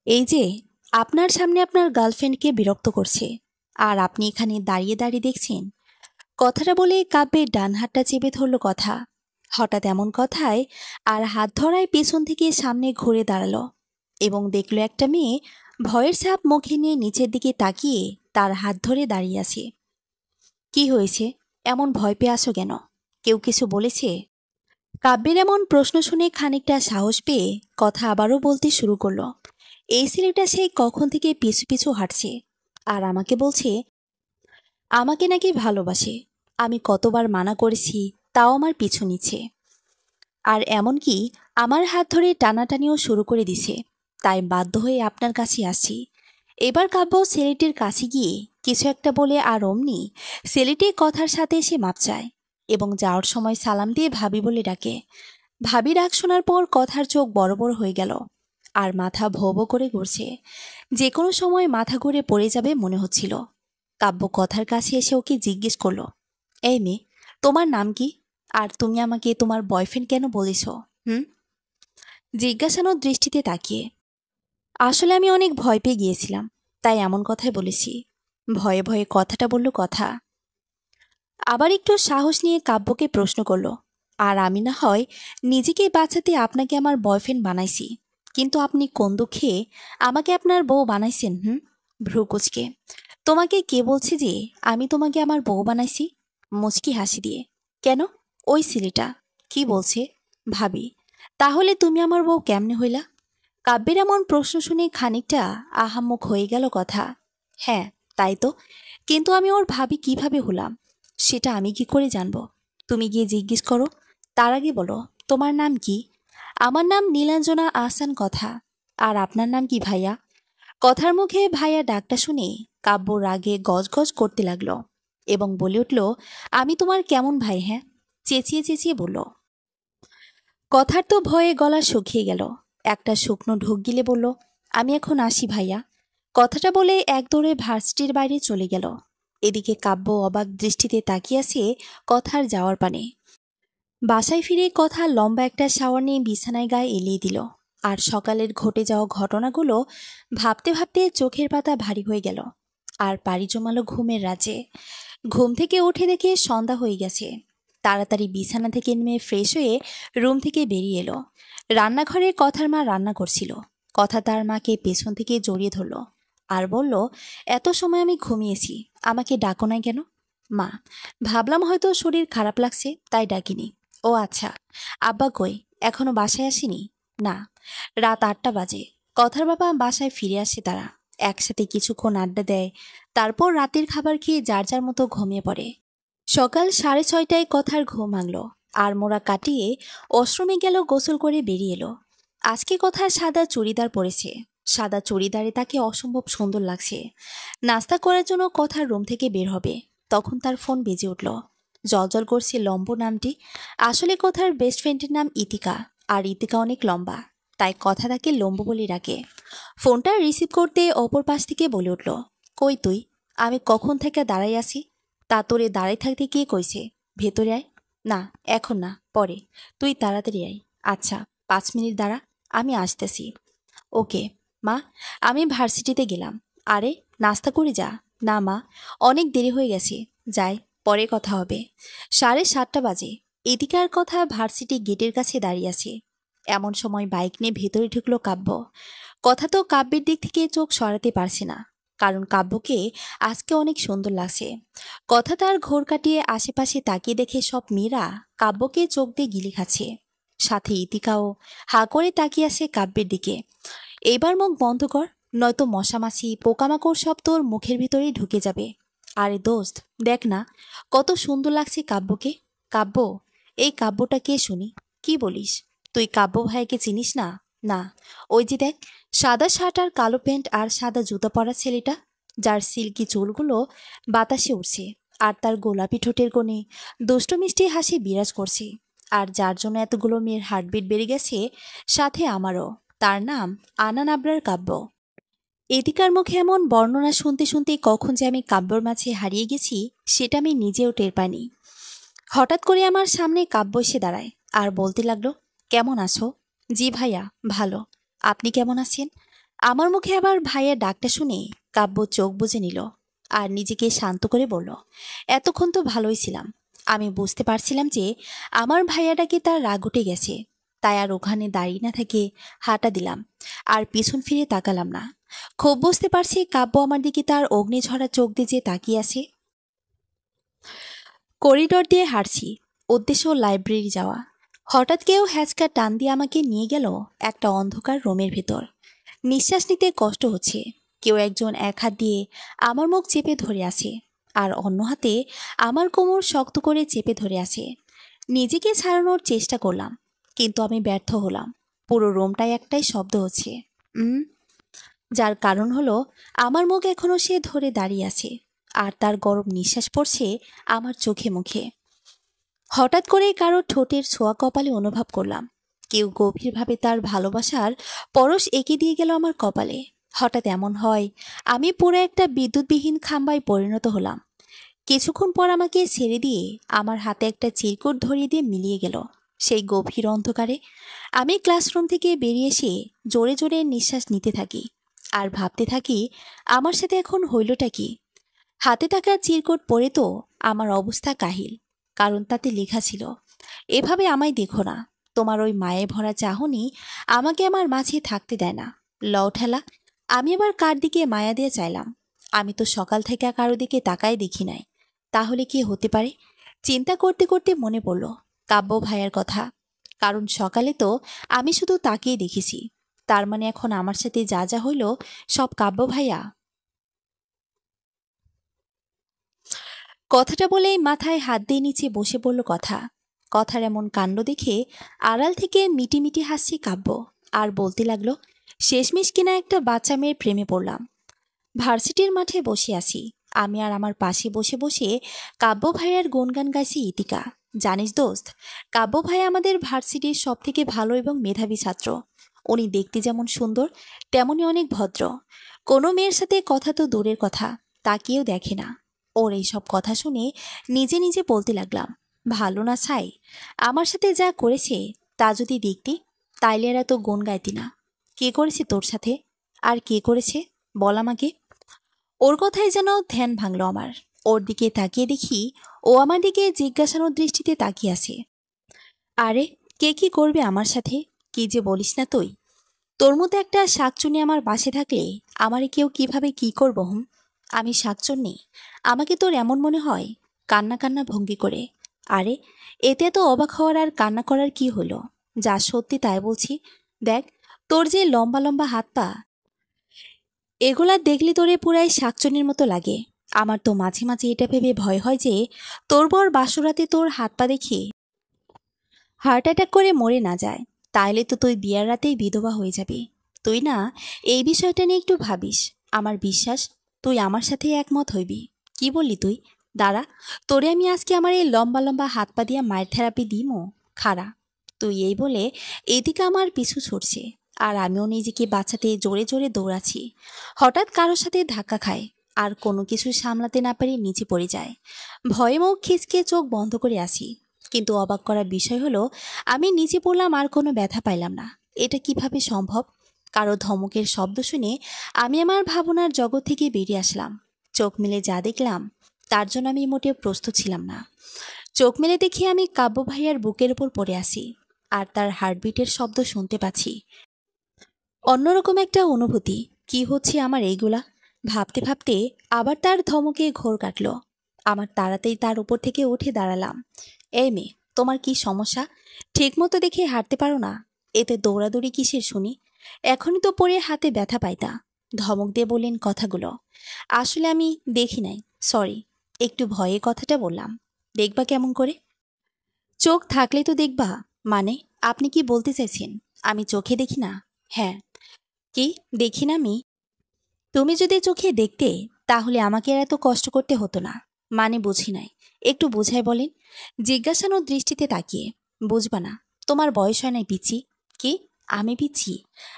এই যে আপনার সামনে আপনার গার্লফ্রেন্ডকে বিরক্ত করছে আর আপনি এখানে দাঁড়িয়ে দাঁড়িয়ে দেখছেন। কথাটা বলে কাব্যের ডান হাতটা চেপে ধরল কথা। হঠাৎ এমন কথায় আর হাত ধরায় পেছন থেকে সামনে ঘুরে দাঁড়ালো এবং দেখলো একটা মেয়ে ভয়ের ছাপ মুখে নিয়ে নিচের দিকে তাকিয়ে তার হাত ধরে দাঁড়িয়ে আছে। কি হয়েছে? এমন ভয় পেয়ে আসো কেন? কেউ কিছু বলেছে? কাব্যের এমন প্রশ্ন শুনে খানিকটা সাহস পেয়ে কথা আবারও বলতে শুরু করলো। এই ছেলেটা সেই কখন থেকে পিছু পিছু হাঁটছে আর আমাকে বলছে আমাকে নাকি ভালোবাসে। আমি কতবার মানা করেছি, তাও আমার পিছু নিচ্ছে। আর এমনকি আমার হাত ধরে টানাটানিও শুরু করে দিছে। তাই বাধ্য হয়ে আপনার কাছে আসছি। এবার কাব্য ছেলেটির কাছে গিয়ে কিছু একটা বলে আর অমনি ছেলেটি কথার সাথে এসে মাপ চায় এবং যাওয়ার সময় সালাম দিয়ে ভাবি বলে ডাকে। ভাবি ডাক শোনার পর কথার চোখ বড় বড় হয়ে গেল আর মাথা ভো ভো করে ঘুরছে। যে কোনো সময় মাথা ঘুরে পড়ে যাবে মনে হচ্ছিল। কাব্য কথার কাছে এসে ওকে জিজ্ঞেস করলো, এই মেয়ে, তোমার নাম কি? আর তুমি আমাকে তোমার বয়ফ্রেন্ড কেন বলেছ? হুম? জিজ্ঞাসানোর দৃষ্টিতে তাকিয়ে, আসলে আমি অনেক ভয় পেয়ে গিয়েছিলাম, তাই এমন কথাই বলেছি। ভয়ে ভয়ে কথাটা বলল কথা। আবার একটু সাহস নিয়ে কাব্যকে প্রশ্ন করলো, আর আমি না হয় নিজেকে বাঁচাতে আপনাকে আমার বয়ফ্রেন্ড বানাইছি, কিন্তু আপনি কোন দুঃখে আমাকে আপনার বউ বানাইছেন? ভ্রু কুচকে, তোমাকে কে বলছে যে আমি তোমাকে আমার বউ বানাইছি? মুচকি হাসি দিয়ে, কেন? ওই ছেলেটা কি বলছে? ভাবি, তাহলে তুমি আমার বউ কেমনে হইলা? কাব্যের এমন প্রশ্ন শুনে খানিকটা আহাম্মক হয়ে গেল কথা। হ্যাঁ, তাই তো, কিন্তু আমি ওর ভাবি কিভাবে হলাম সেটা আমি কি করে জানবো? তুমি গিয়ে জিজ্ঞেস করো। তার আগে বলো, তোমার নাম কি? আমার নাম নীলাঞ্জনা আহসান কথা। আর আপনার নাম কি ভাইয়া? কথার মুখে ভাইয়া ডাকটা শুনে কাব্য রাগে গজগজ করতে লাগলো এবং বলে উঠল, আমি তোমার কেমন ভাই? হ্যাঁ, চেঁচিয়ে চেঁচিয়ে বলল। কথার তো ভয়ে গলা শুকিয়ে গেল। একটা শুকনো ঢোক গিলে বলল, আমি এখন আসি ভাইয়া। কথাটা বলে এক দৌড়ে ভার্সিটির বাইরে চলে গেল। এদিকে কাব্য অবাক দৃষ্টিতে তাকিয়ে আছে কথার যাওয়ার পানে। বাসায় ফিরে কথা লম্বা একটা শাওয়ার নিয়ে বিছানায় গায়ে এলিয়ে দিল। আর সকালের ঘটে যাওয়া ঘটনাগুলো ভাবতে ভাবতে চোখের পাতা ভারী হয়ে গেল আর পাড়ি জমালো ঘুমের রাজ্যে। ঘুম থেকে উঠে দেখে সন্ধ্যা হয়ে গেছে। তাড়াতাড়ি বিছানা থেকে নেমে ফ্রেশ হয়ে রুম থেকে বেরিয়ে এলো। রান্নাঘরে কথার মা রান্না করছিল। কথা তার মাকে পেছন থেকে জড়িয়ে ধরল আর বলল, এত সময় আমি ঘুমিয়েছি, আমাকে ডাকো নাই কেন? মা, ভাবলাম হয়তো শরীর খারাপ লাগছে তাই ডাকিনি। ও আচ্ছা, আব্বা কই? এখনো বাসায় আসেনি? না, রাত 8টা বাজে। কথার বাবা বাসায় ফিরে আসে, তারা একসাথে কিছুক্ষণ আড্ডা দেয়, তারপর রাতের খাবার খেয়ে যার যার মতো ঘুমিয়ে পড়ে। সকাল 6:30টায় কথার ঘুম ভাঙল আর মোড়া কাটিয়ে ওয়াশরুমে গেল, গোসল করে বেরিয়ে এলো। আজকে কথার সাদা চুড়িদার পরেছে। সাদা চুড়িদারে তাকে অসম্ভব সুন্দর লাগছে। নাস্তা করার জন্য কথার রুম থেকে বের হবে, তখন তার ফোন বেজে উঠল। জলজল করছে লম্ব নামটি। আসলে কথার বেস্ট ফ্রেন্ডের নাম ইতিকা, আর ইতিকা অনেক লম্বা, তাই কথা তাকে লম্ব বলে ডাকে। ফোনটা রিসিভ করতে অপর পাশ থেকে বলে উঠল, কই তুই? আমি কখন থেকে দাঁড়াই আছি। তা তোরে দাঁড়াই থাকতে কে কইছে? ভেতরে আয়। না, এখন না, পরে। তুই তাড়াতাড়ি আয়। আচ্ছা, 5 মিনিট দাঁড়া, আমি আসতেছি। ওকে। মা, আমি ভার্সিটিতে গেলাম। আরে, নাস্তা করে যা। না মা, অনেক দেরি হয়ে গেছে, যাই, পরে কথা হবে। 7:30 বাজে। এদিকার কথা ভার্সিটি গেটের কাছে দাঁড়িয়ে আছে। এমন সময় বাইক নিয়ে ভেতরে ঢুকলো কাব্য। কথা তো কাব্যের দিক থেকে চোখ সরাতে পারছে না, কারণ কাব্যকে আজকে অনেক সুন্দর লাগছে। কথা তার ঘোর কাটিয়ে আশেপাশে তাকিয়ে দেখে সব মেয়েরা কাব্যকে চোখ দিয়ে গিলে খাচ্ছে। সাথে ইতিকাও হা করে তাকিয়ে আছে কাব্যের দিকে। এইবার মুখ বন্ধ কর, নয়তো মশামাছি পোকামাকড় সব তোর মুখের ভিতরেই ঢুকে যাবে। আরে দোস্ত, দেখ না, কত সুন্দর লাগছে কাব্যকে। কাব্য, এই কাব্যটা কে শুনি? কি বলিস? তুই কাব্য ভাইকে চিনিস না? না, ওই যে দেখ, সাদা শার্ট আর কালো প্যান্ট আর সাদা জুতা পরা ছেলেটা, যার সিল্কি চুলগুলো বাতাসে উড়ছে আর তার গোলাপি ঠোঁটের কোণে দুষ্টু মিষ্টি হাসি বিরাজ করছে, আর যার জন্য এতগুলো মেয়ের হার্টবিট বেড়ে গেছে, সাথে আমারও। তার নাম আনান আবরার কাব্য। এদিকার মুখে এমন বর্ণনা শুনতে শুনতে কখন যে আমি কাব্যর মাঝে হারিয়ে গেছি সেটা আমি নিজেও টের পাইনি। হঠাৎ করে আমার সামনে কাব্য এসে দাঁড়ায় আর বলতে লাগলো, কেমন আছো? জি ভাইয়া, ভালো। আপনি কেমন আছেন? আমার মুখে আবার ভাইয়া ডাকটা শুনে কাব্য চোখ বুজে নিল আর নিজেকে শান্ত করে বলল, এতক্ষণ তো ভালোই ছিলাম। আমি বুঝতে পারছিলাম যে আমার ভাইয়াটাকে তার রাগ উঠে গেছে, তাই আর ওখানে দাঁড়িয়ে না থেকে হাঁটা দিলাম আর পিছন ফিরে তাকালাম না। খুব বুঝতে পারছি কাব্য আমার দিকে তার অগ্নিঝরা চোখ দিয়ে যে তাকিয়ে আছে। করিডর দিয়ে হাঁটছি, উদ্দেশ্য লাইব্রেরি যাওয়া। হঠাৎ কেউ হ্যাচকা টান দিয়ে আমাকে নিয়ে গেল একটা অন্ধকার রুমের ভেতর। নিঃশ্বাস নিতে কষ্ট হচ্ছে। কেউ একজন এক হাত দিয়ে আমার মুখ চেপে ধরে আছে আর অন্য হাতে আমার কোমর শক্ত করে চেপে ধরে আছে। নিজেকে ছাড়ানোর চেষ্টা করলাম, কিন্তু আমি ব্যর্থ হলাম। পুরো রুমটায় একটাই শব্দ হচ্ছে, উম যার কারণ হলো আমার মুখ এখনো সে ধরে দাঁড়িয়ে আছে আর তার গরম নিঃশ্বাস পড়ছে আমার চোখে মুখে। হঠাৎ করে কারো ঠোঁটের ছোঁয়া কপালে অনুভব করলাম। কেউ গভীরভাবে তার ভালোবাসার পরশ এঁকে দিয়ে গেল আমার কপালে। হঠাৎ এমন হয় আমি পুরো একটা বিদ্যুৎবিহীন খাম্বায় পরিণত হলাম। কিছুক্ষণ পর আমাকে ছেড়ে দিয়ে আমার হাতে একটা চিরকুট ধরিয়ে দিয়ে মিলিয়ে গেল সেই গভীর অন্ধকারে। আমি ক্লাসরুম থেকে বেরিয়ে এসে জোরে জোরে নিঃশ্বাস নিতে থাকি আর ভাবতে থাকি আমার সাথে এখন হইলটা কি। হাতে থাকা চিরকুট পরে তো আমার অবস্থা কাহিল, কারণ তাতে লেখা ছিল, এভাবে আমায় দেখো না, তোমার ওই মায়ে ভরা চাহনি আমাকে আমার মাঝে থাকতে দেয় না। লও ঠেলা। আমি আবার কার দিকে মায়া দিয়ে চাইলাম? আমি তো সকাল থেকে কারো দিকে তাকাই দেখি নাই, তাহলে কি হতে পারে? চিন্তা করতে করতে মনে পড়ল কাব্য ভাইয়ার কথা। কারণ সকালে তো আমি শুধু তাকিয়ে দেখেছি, তার মানে এখন আমার সাথে যা যা হইল সব কাব্য ভাইয়া। কথাটা বলেই মাথায় হাত দিয়ে নিচে বসে পড়ল কথা। কথার এমন কাণ্ড দেখে আড়াল থেকে মিটিমিটি হাসছে কাব্য আর বলতে লাগলো, শেষমেশ কিনা একটা বাচ্চা মেয়ের প্রেমে পড়লাম। ভার্সিটির মাঠে বসে আছি আমি, আর আমার পাশে বসে বসে কাব্য ভাইয়ার গুণগান গাইছে ইতিকা। জানিস দোস্ত, কাব্য ভাই আমাদের ভার্সিটির সব থেকে ভালো এবং মেধাবী ছাত্র। উনি দেখতে যেমন সুন্দর তেমনি অনেক ভদ্র। কোনো মেয়ের সাথে কথা তো দূরের কথা, তাকিয়েও দেখে না। ওর এইসব কথা শুনে নিজে নিজে বলতে লাগলাম, ভালো না ছাই, আমার সাথে যা করেছে তা যদি দেখতি তাইলে এরা তো গুণ গাইতি না। কে করেছে তোর সাথে? আর কে করেছে বল আমাকে। ওর কথাই যেন ধ্যান ভাঙলো আমার। ওর দিকে তাকিয়ে দেখি ও আমার দিকে জিজ্ঞাসানোর দৃষ্টিতে তাকিয়ে আছে। আরে, কে কি করবে আমার সাথে? কি যে বলিস না তুই! তোর মতো একটা শাকচুনি আমার পাশে থাকলে আমারে কেউ কিভাবে কি করব? আমি শাকচুন্নি? আমাকে তোর এমন মনে হয়? কান্না কান্না ভঙ্গি করে। আরে, এতে তো অবাক হওয়ার আর কান্না করার কি হলো? যা সত্যি তাই বলছি। দেখ, তোর যে লম্বা লম্বা হাত পা, এগুলা দেখলে তোরে পুরাই শাকচুনির মতো লাগে। আমার তো মাঝে মাঝে এটা ভেবে ভয় হয় যে তোর বর বাসরাতে তোর হাত পা দেখে হার্ট অ্যাটাক করে মরে না যায়। তাইলে তো তুই বিয়ার রাতেই বিধবা হয়ে যাবি। তুই না এই বিষয়টা নিয়ে একটু ভাবিস। আমার বিশ্বাস তুই আমার সাথে একমত হইবি। কি বললি তুই? দাঁড়া, তোরে আমি আজকে আমার এই লম্বা লম্বা হাত পা দিয়া মায়ের থেরাপি দিমো। খাড়া। তুই এই বলে এদিকে আমার পিছু ছুটছে আর আমিও নিজেকে বাঁচাতে জোরে জোরে দৌড়াচ্ছি। হঠাৎ কারোর সাথে ধাক্কা খায় আর কোনো কিছু সামলাতে না পেরে নিচে পড়ে যায়। ভয়ে মুখ খিচকে চোখ বন্ধ করে আসি। কিন্তু অবাক করার বিষয় হলো আমি নিচে পড়লাম আর কোনো ব্যথা পাইলাম না। এটা কিভাবে সম্ভব? কারো ধমকের শব্দ শুনে আমি আমার ভাবনার জগৎ থেকে বেরিয়ে আসলাম। চোখ মেলে যা দেখলাম তার জন্য আমি মোটেও প্রস্তুত ছিলাম না। চোখ মেলে দেখি আমি কাব্য ভাইয়ার বুকের উপর পড়ে আসি আর তার হার্টবিটের শব্দ শুনতে পাচ্ছি। অন্যরকম একটা অনুভূতি। কি হচ্ছে আমার এইগুলা? ভাবতে ভাবতে আবার তার ধমকে ঘোর কাটল। আমার তাড়াতাড়ি তার উপর থেকে উঠে দাঁড়ালাম। এই মেয়ে, তোমার কি সমস্যা? ঠিকমতো দেখে হাঁটতে পারো না? এতে দৌড়াদৌড়ি কিসের শুনি? এখনই তো পরে হাতে ব্যথা পাইতা। ধমক দিয়ে বললেন কথাগুলো। আসলে আমি দেখি নাই, সরি, একটু ভয়ে কথাটা বললাম। দেখবা কেমন করে? চোখ থাকলে তো দেখবা। মানে, আপনি কি বলতে চাইছেন আমি চোখে দেখি না? হ্যাঁ। কি দেখি না আমি? তুমি যদি চোখে দেখতে তাহলে আমাকে আর এত কষ্ট করতে হতো না। মানে বুঝি নাই, একটু বুঝাই বলেন। জিজ্ঞাসানোর দৃষ্টিতে তাকিয়ে। বুঝবা না? তোমার বয়স হয় নাই পিচ্ছি। কি? আমি পিচ্ছি?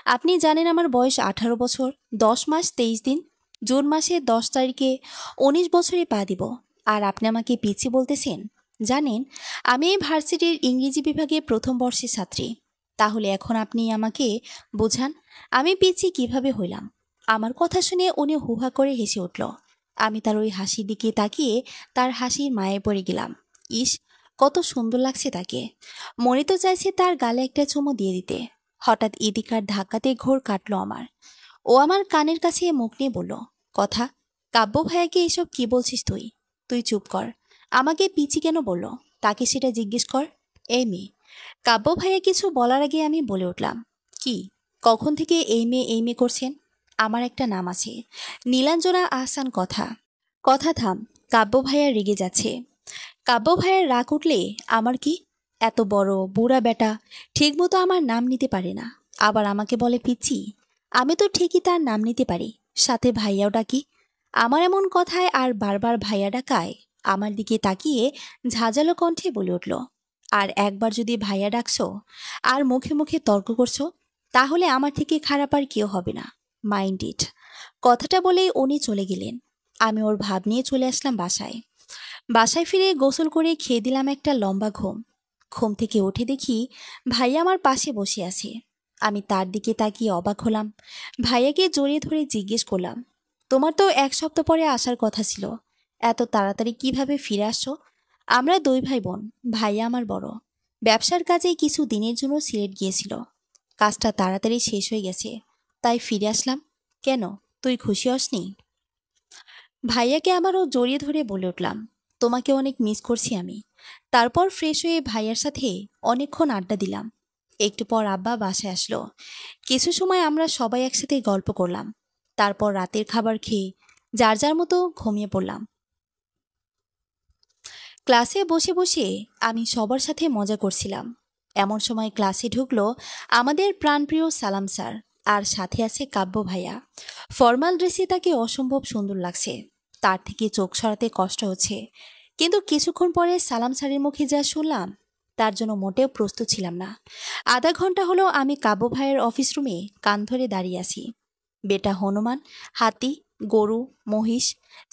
আপনি জানেন আমার বয়স 18 বছর 10 মাস 23 দিন। জুন মাসের 10 তারিখে 19 বছরে পা দিব। আর আপনি আমাকে পিচ্ছি বলতেছেন? জানেন, আমি এই ভার্সিটির ইংরেজি বিভাগে প্রথম বর্ষের ছাত্রী। তাহলে এখন আপনি আমাকে বোঝান, আমি পিচ্ছি কিভাবে হইলাম? আমার কথা শুনে উনি হুহা করে হেসে উঠল। আমি তার ওই হাসির দিকে তাকিয়ে তার হাসির মায়ে পড়ে গেলাম। ইস, কত সুন্দর লাগছে তাকে। মনে তো চাইছে তার গালে একটা চুমু দিয়ে দিতে। হঠাৎ ইদিকার ধাক্কাতে ঘোর কাটলো আমার। ও আমার কানের কাছে মুখ নিয়ে বলল, কথা, কাব্য ভাইয়াকে এসব কি বলছিস তুই? তুই চুপ কর। আমাকে পিচি কেন বলল তাকে সেটা জিজ্ঞেস কর। এই মেয়ে। কাব্য ভাইয়া কিছু বলার আগে আমি বলে উঠলাম, কি, কখন থেকে এই মেয়ে করছেন? আমার একটা নাম আছে, নীলাঞ্জনা আহসান। কথা কথা থাম। কাব্য ভাইয়া রেগে যাচ্ছে। কাব্য ভাইয়ের রাগ উঠলে আমার কি? এত বড় বুড়া বেটা ঠিকমতো আমার নাম নিতে পারে না, আবার আমাকে বলে পিচ্ছি। আমি তো ঠিকই তার নাম নিতে পারি, সাথে ভাইয়াও ডাকি। আমার এমন কথায় আর বারবার ভাইয়া ডাকায় আমার দিকে তাকিয়ে ঝাঁঝালো কণ্ঠে বলে উঠল, আর একবার যদি ভাইয়া ডাকছো আর মুখে মুখে তর্ক করছো, তাহলে আমার থেকে খারাপ আর কেউ হবে না। Mind it. কথাটা বলেই উনি চলে গেলেন। আমি ওর ভাব নিয়ে চলে আসলাম বাসায়। বাসায় ফিরে গোসল করে খেয়ে দিলাম একটা লম্বা ঘুম। ঘুম থেকে উঠে দেখি ভাইয়া আমার পাশে বসে আছে। আমি তার দিকে তাকিয়ে অবাক হলাম। ভাইয়াকে জড়িয়ে ধরে জিজ্ঞেস করলাম, তোমার তো 1 সপ্তাহ পরে আসার কথা ছিল, এত তাড়াতাড়ি কিভাবে ফিরে আসছো? আমরা 2 ভাই বোন, ভাইয়া আমার বড়। ব্যবসার কাজে কিছু দিনের জন্য সিলেট গিয়েছিল, কাজটা তাড়াতাড়ি শেষ হয়ে গেছে, তাই ফিরে আসলাম। কেন, তুই খুশি হসনি? ভাইয়াকে আমারও জড়িয়ে ধরে বলে উঠলাম, তোমাকে অনেক মিস করছি আমি। তারপর ফ্রেশ হয়ে ভাইয়ার সাথে অনেকক্ষণ আড্ডা দিলাম। একটু পর আব্বা বাসায় আসলো। কিছু সময় আমরা সবাই একসাথে গল্প করলাম। তারপর রাতের খাবার খেয়ে যার যার মতো ঘুমিয়ে পড়লাম। ক্লাসে বসে বসে আমি সবার সাথে মজা করছিলাম। এমন সময় ক্লাসে ঢুকলো আমাদের প্রাণপ্রিয় সালাম স্যার, আর সাথে আছে কাব্য ভাইয়া। ফর্মাল ড্রেসে তাকে অসম্ভব সুন্দর লাগছে, তার থেকে চোখ সরাতে কষ্ট হচ্ছে। কিন্তু কিছুক্ষণ পরে সালাম স্যারের মুখে যা শুনলাম, তার জন্য মোটেও প্রস্তুত ছিলাম না। আধা ঘন্টা হলো আমি কাব্য ভাইয়ের অফিস রুমে কান ধরে দাঁড়িয়ে আছি। বেটা হনুমান, হাতি, গরু, মহিষ,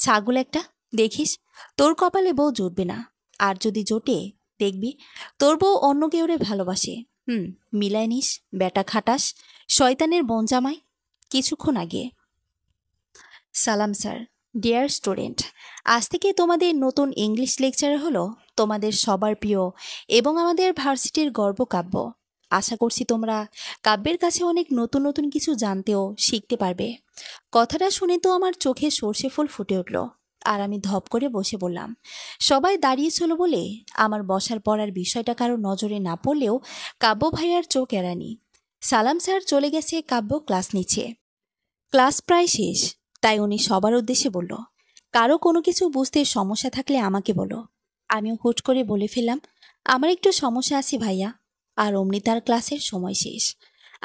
ছাগল একটা, দেখিস তোর কপালে বউ জুটবে না, আর যদি জোটে দেখবি তোর বউ অন্য কেউরে ভালোবাসে। মিলায় নিস, বেটা খাটাস, শয়তানের বন জামাই। কিছুক্ষণ আগে, সালাম স্যার, ডিয়ার স্টুডেন্ট, আজ থেকে তোমাদের নতুন ইংলিশ লেকচার হলো তোমাদের সবার প্রিয় এবং আমাদের ভার্সিটির গর্ব কাব্য। আশা করছি তোমরা কাব্যের কাছে অনেক নতুন নতুন কিছু জানতেও শিখতে পারবে। কথাটা শুনে তো আমার চোখে সর্ষে ফুল ফুটে উঠল, আর আমি ধপ করে বসে বললাম। সবাই দাঁড়িয়েছিল বলে আমার বসার পড়ার বিষয়টা কারো নজরে না পড়লেও কাব্য ভাইয়ার চোখ এড়ানি। সালাম স্যার চলে গেছে, কাব্য ক্লাস নিচ্ছে। ক্লাস প্রায় শেষ, তাই উনি সবার উদ্দেশ্যে বলল, কারো কোনো কিছু বুঝতে সমস্যা থাকলে আমাকে বলো। আমিও হুট করে বলে ফেললাম, আমার একটু সমস্যা আছে ভাইয়া। আর অমনি তার ক্লাসের সময় শেষ।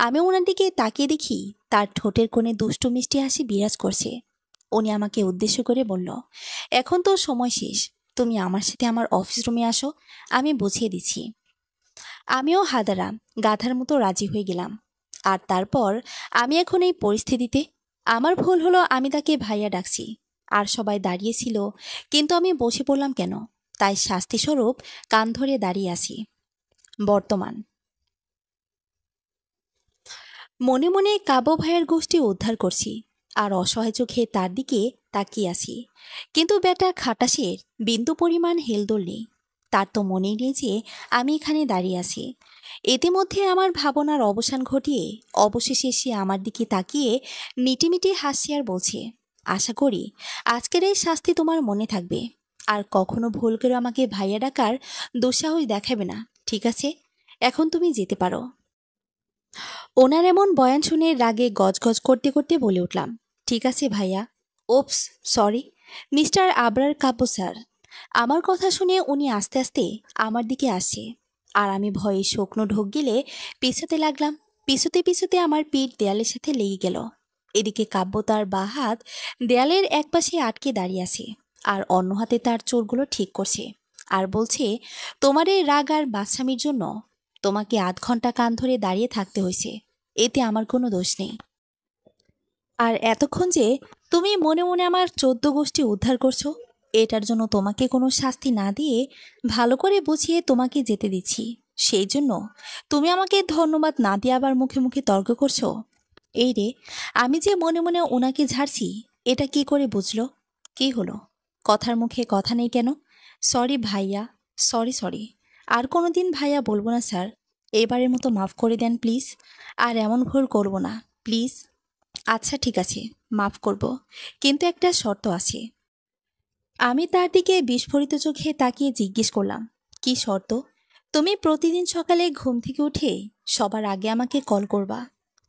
আমি ওনার দিকে তাকিয়ে দেখি তার ঠোঁটের কোণে দুষ্টু মিষ্টি হাসি বিরাজ করছে। উনি আমাকে উদ্দেশ্য করে বলল, এখন তো সময় শেষ, তুমি আমার সাথে আমার অফিস রুমে আসো, আমি বুঝিয়ে দিচ্ছি। আমিও হাদারাম গাধার মতো রাজি হয়ে গেলাম। আর তারপর আমি এখন এই পরিস্থিতিতে, আমার ভুল হলো আমি তাকে ভাইয়া ডাকছি, আর সবাই দাঁড়িয়েছিল, কিন্তু আমি বসে পড়লাম কেন? তাই শাস্তিস্বরূপ কান ধরে দাঁড়িয়ে আছি। বর্তমান। মনে মনে কাব্য ভাইয়ের গোষ্ঠী উদ্ধার করছি, আর অসহায় চোখে তার দিকে তাকিয়ে আছি। কিন্তু বেটা খাটাসের বিন্দু পরিমাণ হেলদোল নেই। তার তো মনেই নেই যে আমি এখানে দাঁড়িয়ে আছি। ইতিমধ্যে আমার ভাবনার অবসান ঘটিয়ে অবশেষে সে আমার দিকে তাকিয়ে মিটিমিটি হাসি আর বলছে, আশা করি আজকের এই শাস্তি তোমার মনে থাকবে, আর কখনো ভুল করে আমাকে ভাইয়া ডাকার দুঃসাহস দেখাবে না, ঠিক আছে? এখন তুমি যেতে পারো। ওনার এমন বয়ান শুনে রাগে গজগজ করতে করতে বলে উঠলাম, ঠিক আছে ভাইয়া। ওপস, সরি, মিস্টার আবরার কাব্য স্যার। আমার কথা শুনে উনি আস্তে আস্তে আমার দিকে আসছে, আর আমি ভয়ে শুকনো ঢোক গেলে পিছাতে লাগলাম। পিছুতে পিছুতে আমার পিঠ দেয়ালের সাথে লেগে গেল। এদিকে কাব্য তার বাঁ হাত দেয়ালের একপাশে আটকে দাঁড়িয়ে আছে, আর অন্য হাতে তার চোরগুলো ঠিক করছে, আর বলছে, তোমার এই রাগ আর বাচ্চামির জন্য তোমাকে আধ ঘন্টা কান ধরে দাঁড়িয়ে থাকতে হয়েছে, এতে আমার কোনো দোষ নেই। আর এতক্ষণ যে তুমি মনে মনে আমার 14 গোষ্ঠী উদ্ধার করছো, এটার জন্য তোমাকে কোনো শাস্তি না দিয়ে ভালো করে বুঝিয়ে তোমাকে যেতে দিচ্ছি। সেই জন্য তুমি আমাকে ধন্যবাদ না দিয়ে আবার মুখে মুখে তর্ক করছো? এই রে, আমি যে মনে মনে ওনাকে ঝাড়ছি, এটা কি করে বুঝলো? কি হলো? কথার মুখে কথা নেই কেন? সরি ভাইয়া, সরি সরি। আর কোনোদিন ভাইয়া বলবো না স্যার। এবারের মতো মাফ করে দেন প্লিজ। আর এমন ভুল করব না, প্লিজ। আচ্ছা ঠিক আছে, মাফ করব, কিন্তু একটা শর্ত আছে। আমি তার দিকে বিস্ফোরিত চোখে তাকিয়ে জিজ্ঞেস করলাম, কি শর্ত? তুমি প্রতিদিন সকালে ঘুম থেকে উঠে সবার আগে আমাকে কল করবা,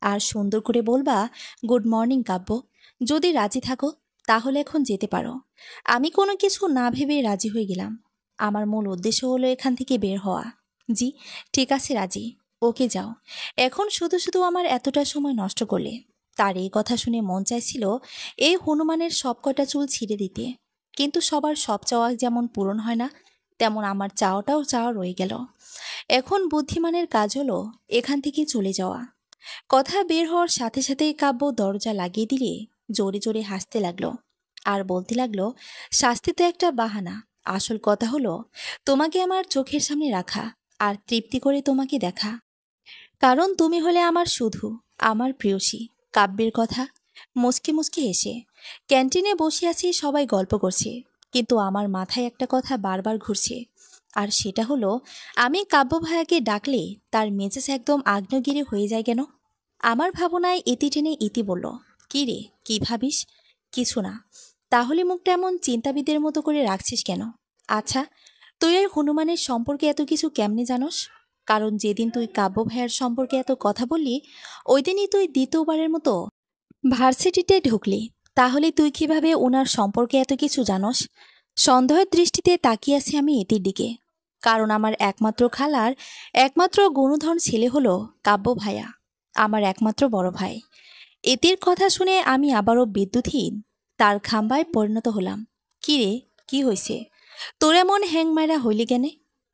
আর সুন্দর করে বলবা, গুড মর্নিং কাব্য। যদি রাজি থাকো তাহলে এখন যেতে পারো। আমি কোনো কিছু না ভেবে রাজি হয়ে গেলাম। আমার মূল উদ্দেশ্য হলো এখান থেকে বের হওয়া। জি, ঠিক আছে রাজি। ওকে যাও। এখন শুধু শুধু আমার এতটা সময় নষ্ট করলে। তার এই কথা শুনে মন চাইছিল এই হনুমানের সবকটা চুল ছিঁড়ে দিতে, কিন্তু সবার সব চাওয়া যেমন পূরণ হয় না, তেমন আমার চাওয়াটাও চাওয়া রয়ে গেল। এখন বুদ্ধিমানের কাজ হলো এখান থেকে চলে যাওয়া। কথা বের হওয়ার সাথে সাথেই কাব্য দরজা লাগিয়ে দিলে জোরে জোরে হাসতে লাগলো আর বলতে লাগলো, শাস্তি তো একটা বাহানা, আসল কথা হলো তোমাকে আমার চোখের সামনে রাখা আর তৃপ্তি করে তোমাকে দেখা। কারণ তুমি হলে আমার শুধু, আমার প্রিয়সী। কাব্যের কথা মুচকি মুচকি হেসে। ক্যান্টিনে বসে আছি, সবাই গল্প করছে, কিন্তু আমার মাথায় একটা কথা বারবার ঘুরছে। আর সেটা হলো, আমি কাব্য ভাইয়াকে ডাকলে তার মেজাজ একদম আগ্নেয়গিরি হয়ে যায় কেন? আমার ভাবনায় ইতি টেনে ইতি বলল, কি রে, কি ভাবিস? কিছু না। তাহলে মুখটা এমন চিন্তাবিদের মতো করে রাখছিস কেন? আচ্ছা, তুই আর হনুমানের সম্পর্কে এত কিছু কেমনে জানোস? কারণ যেদিন তুই কাব্য ভাইয়ার সম্পর্কে এত কথা বললি, ওই দিনই তুই দ্বিতীয়বারের মতো ভার্সিটিতে ঢুকলি। তাহলে তুই কিভাবে ওনার সম্পর্কে এত কিছু জানোস? সন্দেহের দৃষ্টিতে তাকিয়ে আছি আমি এতির দিকে। কারণ আমার একমাত্র খালার একমাত্র গুণধন ছেলে হলো কাব্য ভাইয়া, আমার একমাত্র বড় ভাই। এতির কথা শুনে আমি আবারও বিদ্যুৎহীন তার খাম্বায় পরিণত হলাম। কি রে, কি হইছে? তোর এমন হ্যাং মারা হইলি কেনে?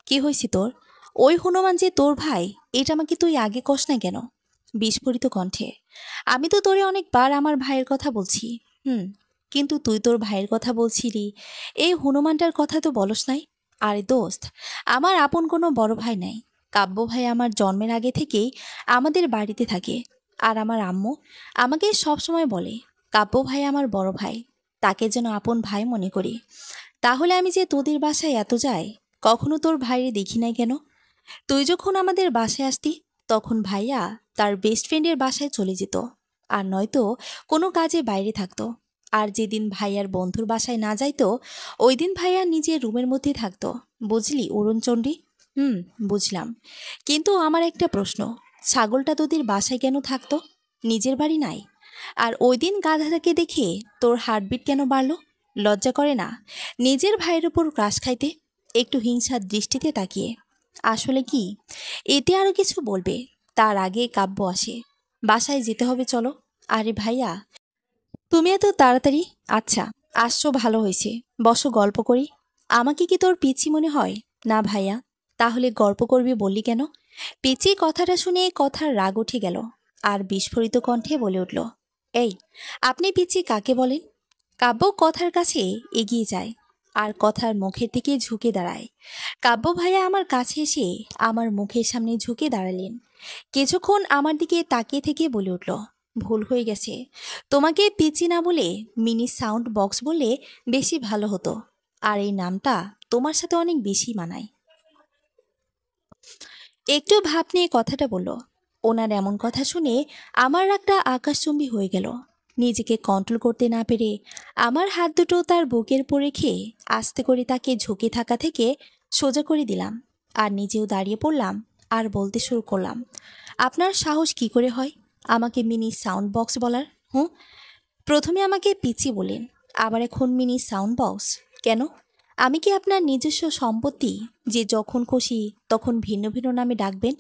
কি হইছে তোর? ওই হনুমান যে তোর ভাই, এটা আমাকে তুই আগে কস না কেন? বিস্ফোরিত কণ্ঠে, আমি তো তোরে অনেকবার আমার ভাইয়ের কথা বলছি। হুম, কিন্তু তুই তোর ভাইয়ের কথা বলছিলি, এই হনুমানটার কথা তো বলস নাই। আরে দোস্ত, আমার আপন কোনো বড় ভাই নাই। কাব্য ভাই আমার জন্মের আগে থেকেই আমাদের বাড়িতে থাকে। আর আমার আম্মু আমাকে সবসময় বলে, কাব্য ভাই আমার বড় ভাই, তাকে যেন আপন ভাই মনে করি। তাহলে আমি যে তোদের বাসায় এত যাই, কখনো তোর ভাইরে দেখি নাই কেন? তুই যখন আমাদের বাসায় আসতি, তখন ভাইয়া তার বেস্ট ফ্রেন্ডের বাসায় চলে যেত, আর নয়তো কোনো কাজে বাইরে থাকতো। আর যেদিন ভাইয়ার বন্ধুর বাসায় না যাইতো, ওই দিন ভাইয়া নিজের রুমের মধ্যে থাকতো। বুঝলি অরুণচণ্ডী? হুম, বুঝলাম। কিন্তু আমার একটা প্রশ্ন, ছাগলটা তোদের বাসায় কেন থাকতো? নিজের বাড়ি নাই? আর ওই দিন গাধাটাকে দেখে তোর হার্টবিট কেন বাড়লো? লজ্জা করে না নিজের ভাইয়ের উপর ক্রাশ খাইতে? একটু হিংসার দৃষ্টিতে তাকিয়ে। আসলে কি, এতে আরো কিছু বলবে তার আগে কাব্য আসে। বাসায় যেতে হবে, চলো। আরে ভাইয়া, তুমি এত তাড়াতাড়ি? আচ্ছা, আসছো ভালো হয়েছে, বসো গল্প করি। আমাকে কি তোর পিচ্ছি মনে হয়? না ভাইয়া। তাহলে গল্প করবি বললি কেন? পিচ্ছি কথাটা শুনে কথার রাগ উঠে গেল আর বিস্ফোরিত কণ্ঠে বলে উঠল, এই, আপনি পিচ্ছি কাকে বলেন? কাব্য কথার কাছে এগিয়ে যায় আর কথার মুখের দিকে ঝুঁকে দাঁড়ায়। কাব্য ভাইয়া আমার কাছে এসে আমার মুখের সামনে ঝুঁকে দাঁড়ালেন। কিছুক্ষণ আমার দিকে তাকিয়ে থেকে বলে উঠল, ভুল হয়ে গেছে। তোমাকে পিচি না বলে মিনি সাউন্ড বক্স বললে বেশি ভালো হতো। আর এই নামটা তোমার সাথে অনেক বেশি মানায়। একটু ভাব নিয়ে কথাটা বলল। ওনার এমন কথা শুনে আমার রাগটা আকাশচুম্বী হয়ে গেল। নিজেকে কন্ট্রোল করতে না পেরে আমার হাত দুটো তার বুকের উপর রেখে আস্তে করে তাকে ঝুঁকে থাকা থেকে সোজা করে দিলাম আর নিজেও দাঁড়িয়ে পড়লাম আর বলতে শুরু করলাম, আপনার সাহস কি করে হয় আমাকে মিনি সাউন্ড বক্স বলার? হুঁ, প্রথমে আমাকে পিচি বলেন, আবার এখন মিনি সাউন্ড বক্স কেন? আমি কি আপনার নিজস্ব সম্পত্তি যে যখন খুশি তখন ভিন্ন ভিন্ন নামে ডাকবেন?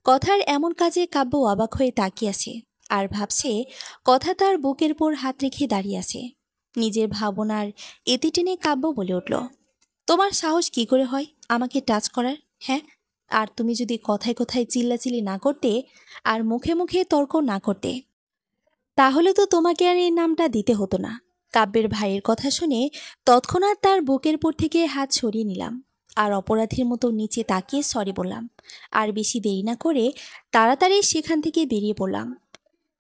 কথার এমন কাজে কাব্য অবাক হয়ে তাকিয়ে আছে আর ভাবছে কথা তার বুকের উপর হাত রেখে দাঁড়িয়ে আছে। নিজের ভাবনার এতে টেনে কাব্য বলে উঠল, তোমার সাহস কি করে হয় আমাকে টাচ করার? হ্যাঁ, আর তুমি যদি কথায় কথায় চিল্লাচিল্লি না করতে আর মুখে মুখে তর্ক না করতে, তাহলে তো তোমাকে আর এই নামটা দিতে হতো না। কাব্যের ভাইয়ের কথা শুনে তৎক্ষণাৎ তার বুকের উপর থেকে হাত সরিয়ে নিলাম আর অপরাধীর মতো নিচে তাকিয়ে সরি বললাম। আর বেশি দেরি না করে তাড়াতাড়ি সেখান থেকে বেরিয়ে পড়লাম।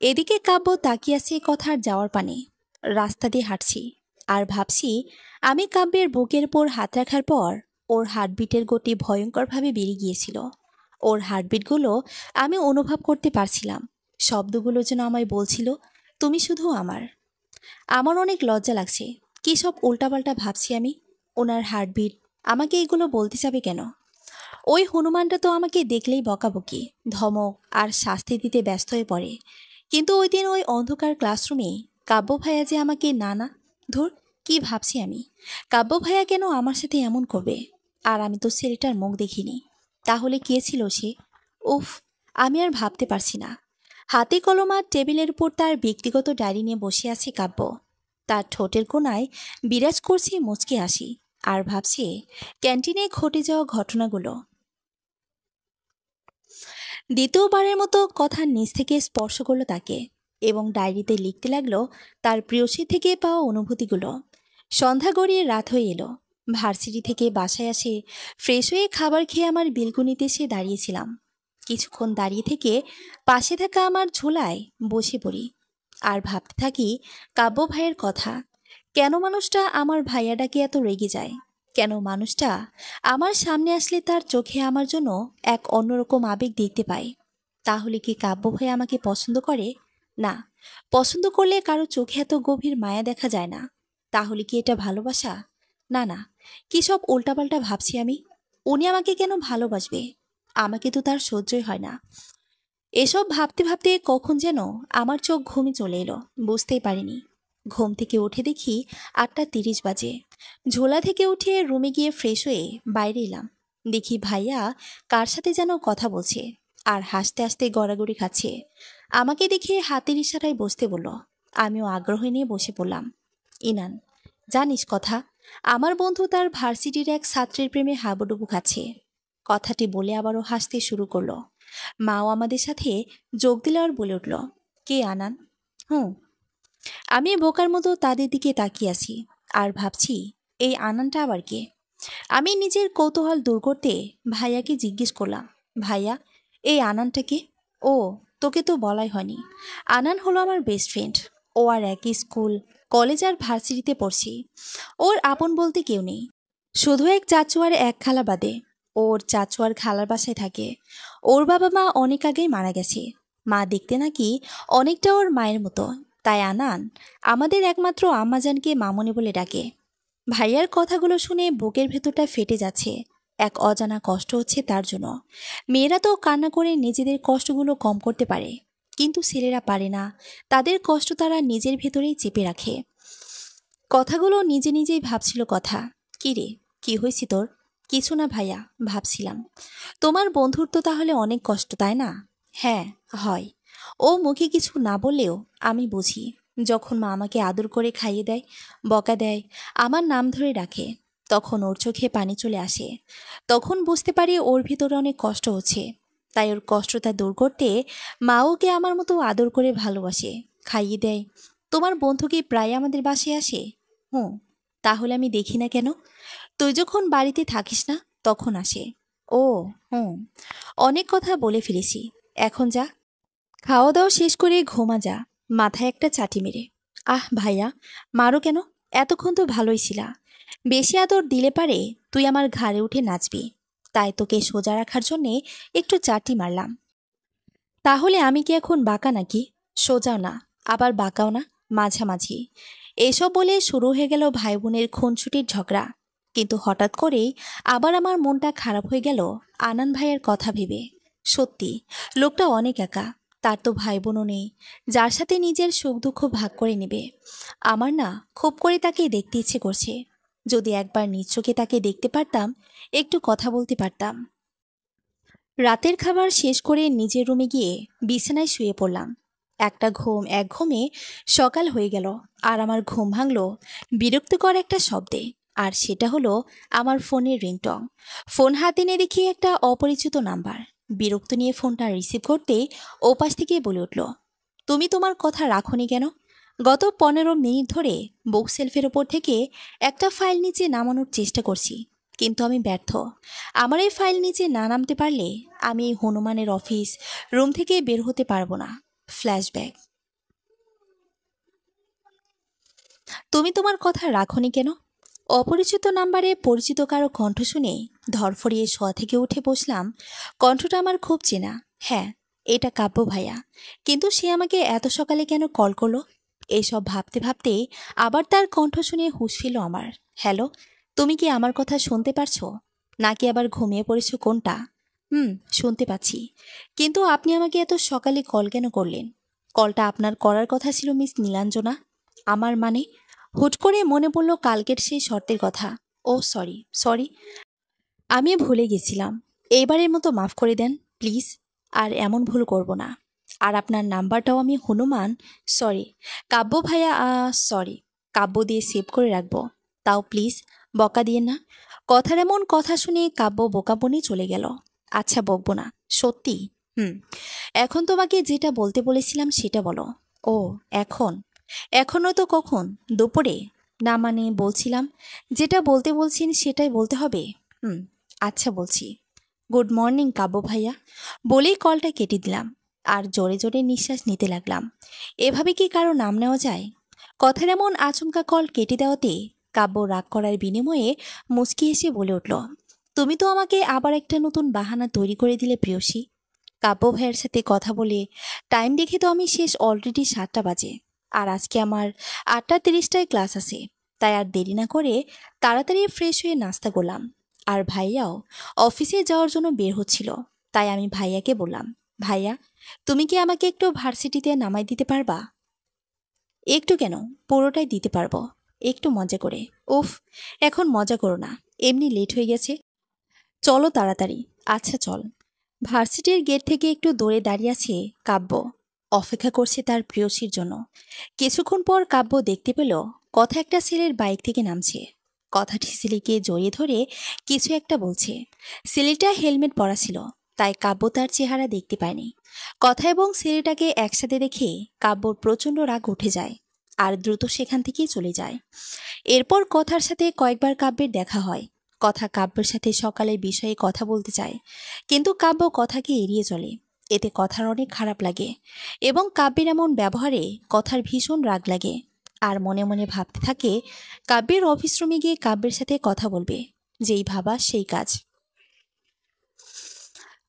এদিকে কাব্য তাকিয়ে আছে কথার যাওয়ার পানে। রাস্তা দিয়ে হাঁটছি আর ভাবছি, আমি কাব্যের বুকের উপর হাত রাখার পর ওর হার্টবিটের গতি ভয়ঙ্করভাবে বেড়ে গিয়েছিল। ওর হার্টবিটগুলো আমি অনুভব করতে পারছিলাম। শব্দগুলো যেন আমায় বলছিল, তুমি শুধু আমার। আমার অনেক লজ্জা লাগছে। কী সব উল্টাপাল্টা ভাবছি আমি। ওনার হার্টবিট আমাকে এগুলো বলতে যাবে কেন? ওই হনুমানটা তো আমাকে দেখলেই বকাবকি, ধমক আর শাস্তি দিতে ব্যস্ত হয়ে পড়ে। কিন্তু ওই দিন ওই অন্ধকার ক্লাসরুমে কাব্য ভাইয়া যে আমাকে না না, ধুর, কি ভাবছি আমি। কাব্য ভাইয়া কেন আমার সাথে এমন করবে? আর আমি তো ছেলেটার মুখ দেখিনি। তাহলে কে ছিল সে? উফ, আমি আর ভাবতে পারছি না। হাতে কলম আর টেবিলের উপর তার ব্যক্তিগত ডায়েরি নিয়ে বসে আছে কাব্য। তার ঠোঁটের কোণায় বিরাজ করছে মুচকি হাসি। আর ভাবছে ক্যান্টিনে ঘটে যাওয়া ঘটনাগুলো। দ্বিতীয়বারের মতো কথার নিচ থেকে স্পর্শ করলো তাকে এবং ডায়েরিতে লিখতে লাগলো তার প্রিয়সী থেকে পাওয়া অনুভূতিগুলো। সন্ধ্যা গড়িয়ে রাত হয়ে এলো। ভার্সিটি থেকে বাসায় আসে ফ্রেশ হয়ে খাবার খেয়ে আমার বেলকনিতে এসে দাঁড়িয়েছিলাম। কিছুক্ষণ দাঁড়িয়ে থেকে পাশে থাকা আমার ঝোলায় বসে পড়ি আর ভাবতে থাকি কাব্য ভাইয়ের কথা। কেন মানুষটা আমার ভাইয়াটাকে এত রেগে যায়? কেন মানুষটা আমার সামনে আসলে তার চোখে আমার জন্য এক অন্যরকম আবেগ দেখতে পাই? তাহলে কি কাব্য ভাই আমাকে পছন্দ করে? না। পছন্দ করলে কারো চোখে এত গভীর মায়া দেখা যায় না। তাহলে কি এটা ভালোবাসা? না না, কি সব উল্টাপাল্টা ভাবছি আমি। উনি আমাকে কেন ভালোবাসবে? আমাকে তো তার সহ্যই হয় না। এসব ভাবতে ভাবতে কখন যেন আমার চোখ ঘুমে চলে এলো, বুঝতেই পারিনি। ঘুম থেকে উঠে দেখি 8:30 বাজে। ঝোলা থেকে উঠে রুমে গিয়ে ফ্রেশ হয়ে বাইরে এলাম। দেখি ভাইয়া কার সাথে যেন কথা বলছে আর হাসতে হাসতে গড়াগড়ি খাচ্ছে। আমাকে দেখে হাতের ইশারায় বসতে বলল। আমিও আগ্রহ নিয়ে বসে পড়লাম। ইনান, জানিস কথা, আমার বন্ধু তার ভার্সিটির এক ছাত্রের প্রেমে হাবুডুবু খাচ্ছে। কথাটি বলে আবারও হাসতে শুরু করলো। মাও আমাদের সাথে যোগ দিল আর বলে উঠল, কে আনান? হুম। আমি বোকার মতো তাদের দিকে তাকিয়ে আছি আর ভাবছি, এই আনানটা আবার কে? আমি নিজের কৌতূহল দূর করতে ভাইয়াকে জিজ্ঞেস করলাম, ভাইয়া, এই আনানটা কে? ও, তোকে তো বলাই হয়নি। আনান হলো আমার বেস্ট ফ্রেন্ড। ও আর একই স্কুল, কলেজ আর ভার্সিটিতে পড়ছি। ওর আপন বলতে কেউ নেই, শুধু এক চাচু আর এক খালা বাদে। ওর চাচু আর খালার বাসায় থাকে। ওর বাবা মা অনেক আগেই মারা গেছে। মা দেখতে নাকি অনেকটা ওর মায়ের মতো। তাই আনান আমাদের একমাত্র আম্মাজানকে মামনি বলে ডাকে। ভাইয়ার কথাগুলো শুনে বুকের ভেতরটা ফেটে যাচ্ছে। এক অজানা কষ্ট হচ্ছে তার জন্য। মেয়েরা তো কান্না করে নিজেদের কষ্টগুলো কম করতে পারে, কিন্তু ছেলেরা পারে না। তাদের কষ্ট তারা নিজের ভেতরেই চেপে রাখে। কথাগুলো নিজে নিজেই ভাবছিল কথা। কি রে, কি হয়েছে তোর? কিছু না ভাইয়া, ভাবছিলাম তোমার বন্ধুর তো তাহলে অনেক কষ্ট, তাই না? হ্যাঁ, হয়। ও মুখে কিছু না বললেও আমি বুঝি। যখন মা আমাকে আদর করে খাইয়ে দেয়, বকা দেয়, আমার নাম ধরে রাখে, তখন ওর চোখে পানি চলে আসে। তখন বুঝতে পারি ওর ভিতরে অনেক কষ্ট হচ্ছে। তাই ওর কষ্টটা দূর করতে মা ওকে আমার মতো আদর করে ভালোবাসে, খাইয়ে দেয়। তোমার বন্ধু কি প্রায় আমাদের বাসায় আসে? হুম। তাহলে আমি দেখি না কেন? তুই যখন বাড়িতে থাকিস না তখন আসে। ও, হুম। অনেক কথা বলে ফেলেছি, এখন যা, খাওয়া দাওয়া শেষ করে ঘুমা যা, মাথায় একটা চাটি মেরে। আহ ভাইয়া, মারো কেন? এতক্ষণ তো ভালোই ছিলা। বেশি আদর দিলে পারে তুই আমার ঘাড়ে উঠে নাচবি। তাই তোকে সোজা রাখার জন্যে একটু চাটি মারলাম। তাহলে আমি কি এখন বাঁকা নাকি? সোজাও না, আবার বাঁকাও না, মাঝামাঝি। এসব বলে শুরু হয়ে গেল ভাই বোনের খুনসুটির ঝগড়া। কিন্তু হঠাৎ করেই আবার আমার মনটা খারাপ হয়ে গেল আনান ভাইয়ের কথা ভেবে। সত্যি, লোকটা অনেক একা। তার তো ভাই বোনও নেই যার সাথে নিজের সুখ দুঃখ ভাগ করে নেবে। আমার না খুব করে তাকে দেখতে ইচ্ছে করছে। যদি একবার নিজ চোখে তাকে দেখতে পারতাম, একটু কথা বলতে পারতাম। রাতের খাবার শেষ করে নিজের রুমে গিয়ে বিছানায় শুয়ে পড়লাম। একটা ঘুম এক ঘুমে সকাল হয়ে গেল। আর আমার ঘুম ভাঙল বিরক্তিকর একটা শব্দে। আর সেটা হলো আমার ফোনের রিংটং। ফোন হাতে নিয়ে দেখি একটা অপরিচিত নাম্বার। বিরক্ত নিয়ে ফোনটা রিসিভ করতে ওপাশ থেকে বলে উঠল, তুমি তোমার কথা রাখোনি কেন? গত 15 মিনিট ধরে বুক সেলফের ওপর থেকে একটা ফাইল নিচে নামানোর চেষ্টা করছি, কিন্তু আমি ব্যর্থ। আমার এই ফাইল নিচে না নামতে পারলে আমি এই হনুমানের অফিস রুম থেকে বের হতে পারবো না। ফ্ল্যাশব্যাক। তুমি তোমার কথা রাখোনি কেন? অপরিচিত নাম্বারে পরিচিত কারো কণ্ঠ শুনে ধরফরিয়ে শোয়া থেকে উঠে বসলাম। কণ্ঠটা আমার খুব চেনা। হ্যাঁ, এটা কাব্য ভাইয়া। কিন্তু সে আমাকে এত সকালে কেন কল করলো? এইসব ভাবতে ভাবতে আবার তার কণ্ঠ শুনে হুঁশ ফিরল আমার। হ্যালো, তুমি কি আমার কথা শুনতে পারছো? নাকি আবার ঘুমিয়ে পড়েছো কোনটা? শুনতে পাচ্ছি। কিন্তু আপনি আমাকে এত সকালে কল কেন করলেন? কলটা আপনার করার কথা ছিল মিস নীলাঞ্জনা। আমার মানে? হুট করে মনে পড়ল কালকের সেই শর্তের কথা। ও সরি সরি, আমি ভুলে গেছিলাম। এইবারের মতো মাফ করে দেন প্লিজ। আর এমন ভুল করব না। আর আপনার নাম্বারটাও আমি হনুমান, সরি, কাব্য ভাইয়া, সরি, কাব্য দিয়ে সেভ করে রাখবো। তাও প্লিজ বকা দিয়ে না। কথার এমন কথা শুনে কাব্য বোকাবনি চলে গেল। আচ্ছা বকবো না, সত্যি। হুম, এখন তোমাকে যেটা বলতে বলেছিলাম সেটা বলো। ও, এখন? এখনও তো কখন? দুপুরে? না মানে বলছিলাম, যেটা বলতে বলছেন সেটাই বলতে হবে। হুম, আচ্ছা বলছি। গুড মর্নিং কাব্য ভাইয়া। বলেই কলটা কেটে দিলাম আর জোরে জোরে নিঃশ্বাস নিতে লাগলাম। এভাবে কি কারো নাম নেওয়া যায়? কথার এমন আচমকা কল কেটে দেওয়াতে কাব্য রাগ করার বিনিময়ে মুচকি এসে বলে উঠল, তুমি তো আমাকে আবার একটা নতুন বাহানা তৈরি করে দিলে প্রিয়সী। কাব্য ভাইয়ের সাথে কথা বলে টাইম দেখে তো আমি শেষ অলরেডি 7টা বাজে। আর আজকে আমার 8:30টায় ক্লাস আছে। তাই আর দেরি না করে তাড়াতাড়ি ফ্রেশ হয়ে নাস্তা করলাম। আর ভাইয়াও অফিসে যাওয়ার জন্য বের হচ্ছিল। তাই আমি ভাইয়াকে বললাম, ভাইয়া, তুমি কি আমাকে একটু ভার্সিটিতে নামাই দিতে পারবা? একটু কেন, পুরোটাই দিতে পারবো। একটু মজা করে। উফ, এখন মজা করো না, এমনি লেট হয়ে গেছে। চলো তাড়াতাড়ি। আচ্ছা চল। ভার্সিটির গেট থেকে একটু দূরে দাঁড়িয়ে আছে কাব্য। অপেক্ষা করছে তার প্রিয়সীর জন্য। কিছুক্ষণ পর কাব্য দেখতে পেল কথা একটা ছেলের বাইক থেকে নামছে। কথাটি ছেলেকে জড়িয়ে ধরে কিছু একটা বলছে। ছেলেটা হেলমেট পরা ছিল, তাই কাব্য তার চেহারা দেখতে পায়নি। কথা এবং ছেলেটাকে একসাথে দেখে কাব্যর প্রচণ্ড রাগ উঠে যায় আর দ্রুত সেখান থেকেই চলে যায়। এরপর কথার সাথে কয়েকবার কাব্যের দেখা হয়। কথা কাব্যের সাথে সকালের বিষয়ে কথা বলতে চায়, কিন্তু কাব্য কথাকে এড়িয়ে চলে। এতে কথার অনেক খারাপ লাগে এবং কাব্যের এমন ব্যবহারে কথার ভীষণ রাগ লাগে। আর মনে মনে ভাবতে থাকে কাব্যের অফিস রুমে গিয়ে কাব্যের সাথে কথা বলবে। যেই ভাবা সেই কাজ।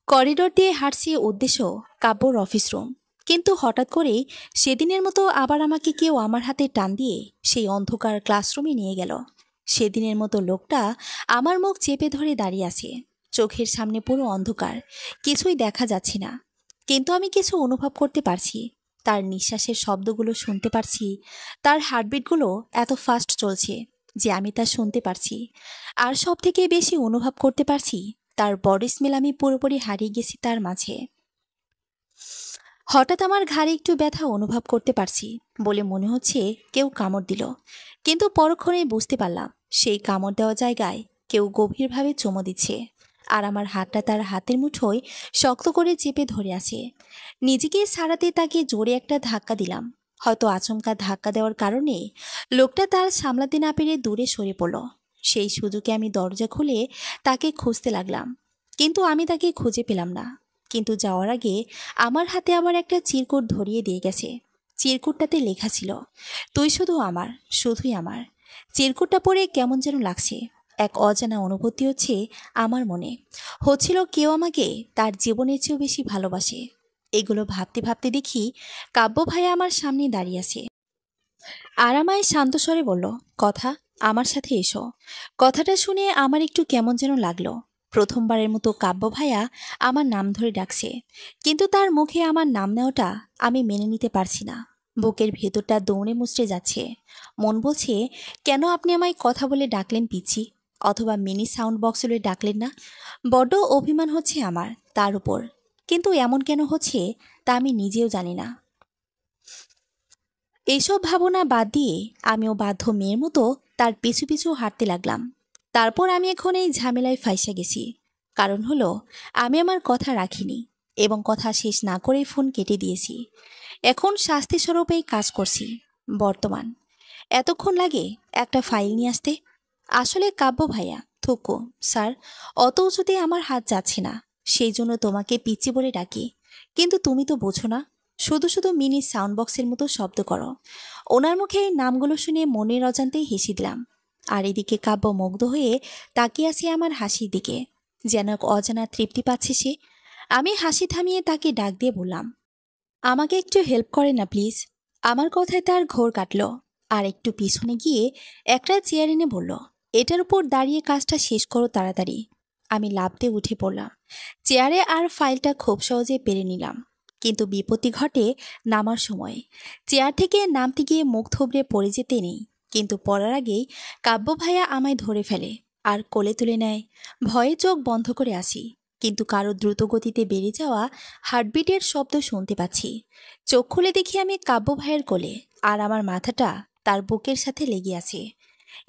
করিডোর দিয়ে হাঁটছে উদ্দেশ্য কাব্যর অফিস রুম। কিন্তু হঠাৎ করেই সেদিনের মতো আবার আমাকে কেউ আমার হাতে টান দিয়ে সেই অন্ধকার ক্লাসরুমে নিয়ে গেল। সেদিনের মতো লোকটা আমার মুখ চেপে ধরে দাঁড়িয়ে আছে। চোখের সামনে পুরো অন্ধকার, কিছুই দেখা যাচ্ছে না। কিন্তু আমি কিছু অনুভব করতে পারছি। তার নিঃশ্বাসের শব্দগুলো শুনতে পারছি। তার হার্টবিটগুলো এত ফাস্ট চলছে যে আমি তা শুনতে পারছি। আর সব থেকে বেশি অনুভব করতে পারছি তার বডি স্মেল। আমি পুরোপুরি হারিয়ে গেছি তার মাঝে। হঠাৎ আমার ঘাড়ে একটু ব্যথা অনুভব করতে পারছি বলে মনে হচ্ছে কেউ কামড় দিল। কিন্তু পরক্ষণেই বুঝতে পারলাম সেই কামড় দেওয়া জায়গায় কেউ গভীরভাবে চুমো দিচ্ছে। আর আমার হাতটা তার হাতের মুঠোয় শক্ত করে চেপে ধরে আছে। নিজেকে ছাড়াতে তাকে জোরে একটা ধাক্কা দিলাম। হয়তো আচমকা ধাক্কা দেওয়ার কারণে লোকটা তার সামলাতে না পেরে দূরে সরে পড়ল। সেই সুযোগে আমি দরজা খুলে তাকে খুঁজতে লাগলাম, কিন্তু আমি তাকে খুঁজে পেলাম না। কিন্তু যাওয়ার আগে আমার হাতে আবার একটা চিরকুট ধরিয়ে দিয়ে গেছে। চিরকুটটাতে লেখা ছিল, তুই শুধু আমার, শুধুই আমার। চিরকুটটা পড়ে কেমন যেন লাগছে। এক অজানা অনুভূতি হচ্ছে আমার মনে। হচ্ছিল কেউ আমাকে তার জীবনের চেয়েও বেশি ভালোবাসে। এগুলো ভাবতে ভাবতে দেখি কাব্য ভাইয়া আমার সামনে দাঁড়িয়ে আছে। আর আমায় শান্ত স্বরে বলল, কথা, আমার সাথে এসো। কথাটা শুনে আমার একটু কেমন যেন লাগলো। প্রথমবারের মতো কাব্য ভাইয়া আমার নাম ধরে ডাকছে, কিন্তু তার মুখে আমার নাম নেওয়াটা আমি মেনে নিতে পারছি না। বুকের ভেতরটা দৌড়ে মুচড়ে যাচ্ছে। মন বলছে, কেন আপনি আমায় কথা বলে ডাকলেন পিচ্ছি? অথবা মিনি সাউন্ড বক্স হলে ডাকলেন না? বড্ড অভিমান হচ্ছে আমার তার উপর। কিন্তু এমন কেন হচ্ছে তা আমি নিজেও জানি না। এইসব ভাবনা বাদ দিয়ে আমিও বাধ্য মেয়ের মতো তার পিছু পিছু হাঁটতে লাগলাম। তারপর আমি এখন এই ঝামেলায় ফাঁসে গেছি। কারণ হলো আমি আমার কথা রাখিনি এবং কথা শেষ না করেই ফোন কেটে দিয়েছি। এখন শাস্তি স্বরূপেই কাজ করছি। বর্তমান এতক্ষণ লাগে একটা ফাইল নিয়ে আসতে। আসলে কাব্য ভাইয়া, থুকু, স্যার, অত উঁচুতে আমার হাত যাচ্ছে না, সেই জন্য তোমাকে পিচ্চি বলে ডাকি। কিন্তু তুমি তো বোঝো না, শুধু শুধু মিনি সাউন্ড বক্সের মতো শব্দ করো। ওনার মুখে এই নামগুলো শুনে মনের অজান্তেই হেসে দিলাম। আর এদিকে কাব্য মুগ্ধ হয়ে তাকিয়ে আছে আমার হাসির দিকে, যেন এক অজানা তৃপ্তি পাচ্ছে সে। আমি হাসি থামিয়ে তাকে ডাক দিয়ে বললাম, আমাকে একটু হেল্প করে না প্লিজ। আমার কথায় তার ঘোর কাটল, আর একটু পিছনে গিয়ে একটা চেয়ার এনে বলল, এটার উপর দাঁড়িয়ে কাজটা শেষ করো তাড়াতাড়ি। আমি লাফ দিয়ে উঠে পড়লাম চেয়ারে, আর ফাইলটা খুব সহজে পেরে নিলাম। কিন্তু বিপত্তি ঘটে নামার সময়। চেয়ার থেকে নামতে গিয়ে মুখ থুবড়ে পড়ে যেতে নেই, কিন্তু পড়ার আগেই কাব্য ভাইয়া আমায় ধরে ফেলে আর কোলে তুলে নেয়। ভয়ে চোখ বন্ধ করে আসি, কিন্তু কারো দ্রুত গতিতে বেড়ে যাওয়া হার্টবিটের শব্দ শুনতে পাচ্ছি। চোখ খুলে দেখি আমি কাব্য ভাইয়ের কোলে, আর আমার মাথাটা তার বুকের সাথে লেগে আছে।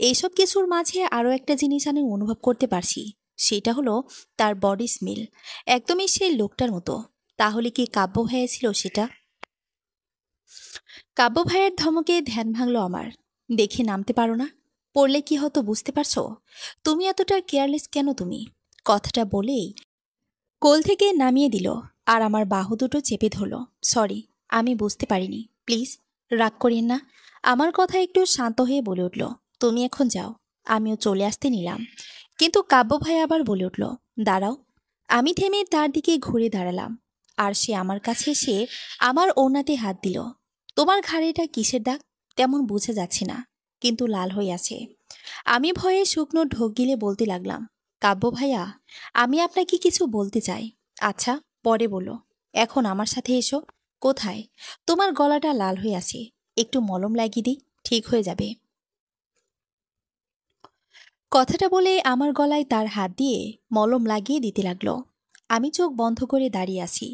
এইসব কিছুর মাঝে আরও একটা জিনিস আমি অনুভব করতে পারছি, সেটা হলো তার বডি স্মেল একদমই সেই লোকটার মতো। তাহলে কি কাব্য ভাইয়া ছিল সেটা? কাব্য ভাইয়ের ধমকে ধ্যান ভাঙল আমার। দেখে নামতে পারো না? পড়লে কি হতো বুঝতে পারছো? তুমি এতটা কেয়ারলেস কেন তুমি? কথাটা বলেই কোল থেকে নামিয়ে দিল, আর আমার বাহু দুটো চেপে ধরল। সরি, আমি বুঝতে পারিনি, প্লিজ রাগ করিয়েন না। আমার কথা একটু শান্ত হয়ে বলে উঠল, তুমি এখন যাও। আমিও চলে আসতে নিলাম, কিন্তু কাব্য ভাই আবার বলে উঠল, দাঁড়াও। আমি থেমে তার দিকে ঘুরে দাঁড়ালাম, আর সে আমার কাছে এসে আমার ওড়নাতে হাত দিল। তোমার ঘাড়ে এটা কিসের দাগ? তেমন বোঝা যাচ্ছে না, কিন্তু লাল হয়ে আছে। আমি ভয়ে শুকনো ঢোক গিলে বলতে লাগলাম, কাব্য ভাইয়া, আমি আপনাকে কিছু বলতে চাই। আচ্ছা, পরে বলো, এখন আমার সাথে এসো। কোথায়? তোমার গলাটা লাল হয়ে আছে, একটু মলম লাগিয়ে দিই, ঠিক হয়ে যাবে। কথাটা বলে আমার গলায় তার হাত দিয়ে মলম লাগিয়ে দিতে লাগলো। আমি চোখ বন্ধ করে দাঁড়িয়ে আছি।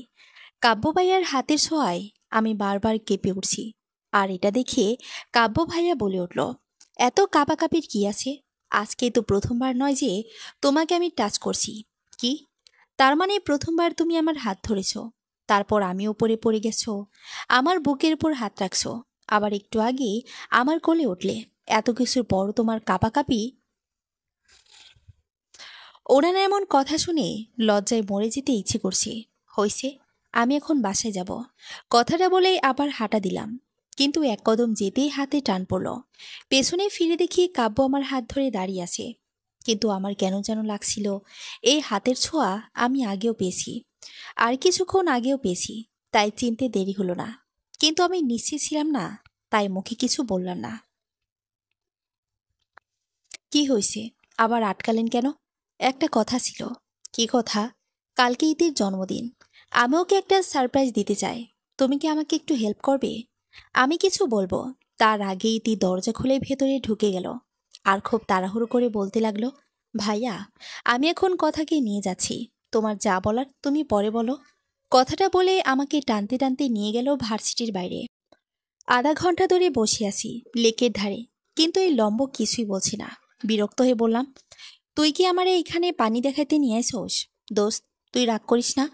কাব্য ভাইয়ার হাতের ছোঁয়ায় আমি বারবার কেঁপে উঠছি। আর এটা দেখে কাব্য ভাইয়া বলে উঠল, এত কাঁপাকাঁপির কি আছে? আজকে তো প্রথমবার নয় যে তোমাকে আমি টাচ করছি। কি? তার মানে প্রথমবার তুমি আমার হাত ধরেছ, তারপর আমি উপরে পড়ে গেছো, আমার বুকের উপর হাত রাখছো, আবার একটু আগে আমার কোলে উঠলে। এত কিছুর পর তোমার কাঁপাকাঁপি? ওনার এমন কথা শুনে লজ্জায় মরে যেতে ইচ্ছে করছে। হইছে, আমি এখন বাসায় যাব। কথাটা বলেই আবার হাঁটা দিলাম, কিন্তু এক কদম যেতেই হাতে টান পড়ল। পেছনে ফিরে দেখি কাব্য আমার হাত ধরে দাঁড়িয়ে আছে। কিন্তু আমার কেন যেন লাগছিল এই হাতের ছোঁয়া আমি আগেও পেয়েছি, আর কিছুক্ষণ আগেও পেয়েছি, তাই চিনতে দেরি হলো না। কিন্তু আমি নিশ্চিত ছিলাম না, তাই মুখে কিছু বললাম না। কি হয়েছে? আবার আটকালেন কেন? একটা কথা ছিল। কি কথা? কালকে ইতির জন্মদিন, আমি ওকে একটা সারপ্রাইজ দিতে চাই। তুমি কি আমাকে একটু হেল্প করবে? আমি কিছু বলবো তার আগেই ইতি দরজা খুলে ভেতরে ঢুকে গেল, আর খুব তাড়াহুড়ো করে বলতে লাগলো, ভাইয়া, আমি এখন কথাকে নিয়ে যাচ্ছি, তোমার যা বলার তুমি পরে বলো। কথাটা বলে আমাকে টানতে টানতে নিয়ে গেল ভার্সিটির বাইরে। আধা ঘন্টা ধরে বসে আছি লেকের ধারে, কিন্তু এই লম্ব কিছুই বলছি না। বিরক্ত হয়ে বললাম, তুই কি আমারে এখানে পানি দেখাইতে নিয়ে আসোস? দোস্ত, তুই রাগ করিস না।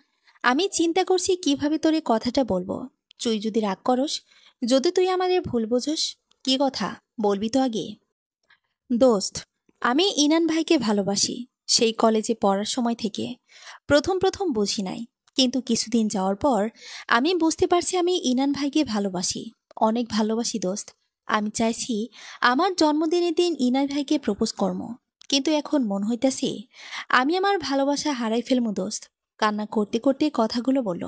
আমি চিন্তা করছি কিভাবে তোরে কথাটা বলবো। তুই যদি রাগ করস, যদি তুই আমাদের ভুল বোঝস, কি কথা বলবি তো আগে। দোস্ত, আমি ইনান ভাইকে ভালোবাসি, সেই কলেজে পড়ার সময় থেকে। প্রথম প্রথম বুঝি নাই, কিন্তু কিছুদিন যাওয়ার পর আমি বুঝতে পারছি আমি ইনান ভাইকে ভালোবাসি, অনেক ভালোবাসি দোস্ত। আমি চাইছি আমার জন্মদিনের দিন ইনান ভাইকে প্রপোজ করব, কিন্তু এখন মনে হইতেছে আমি আমার ভালোবাসা হারাই ফেলবো দোস্ত। কান্না করতে করতে কথাগুলো বলল,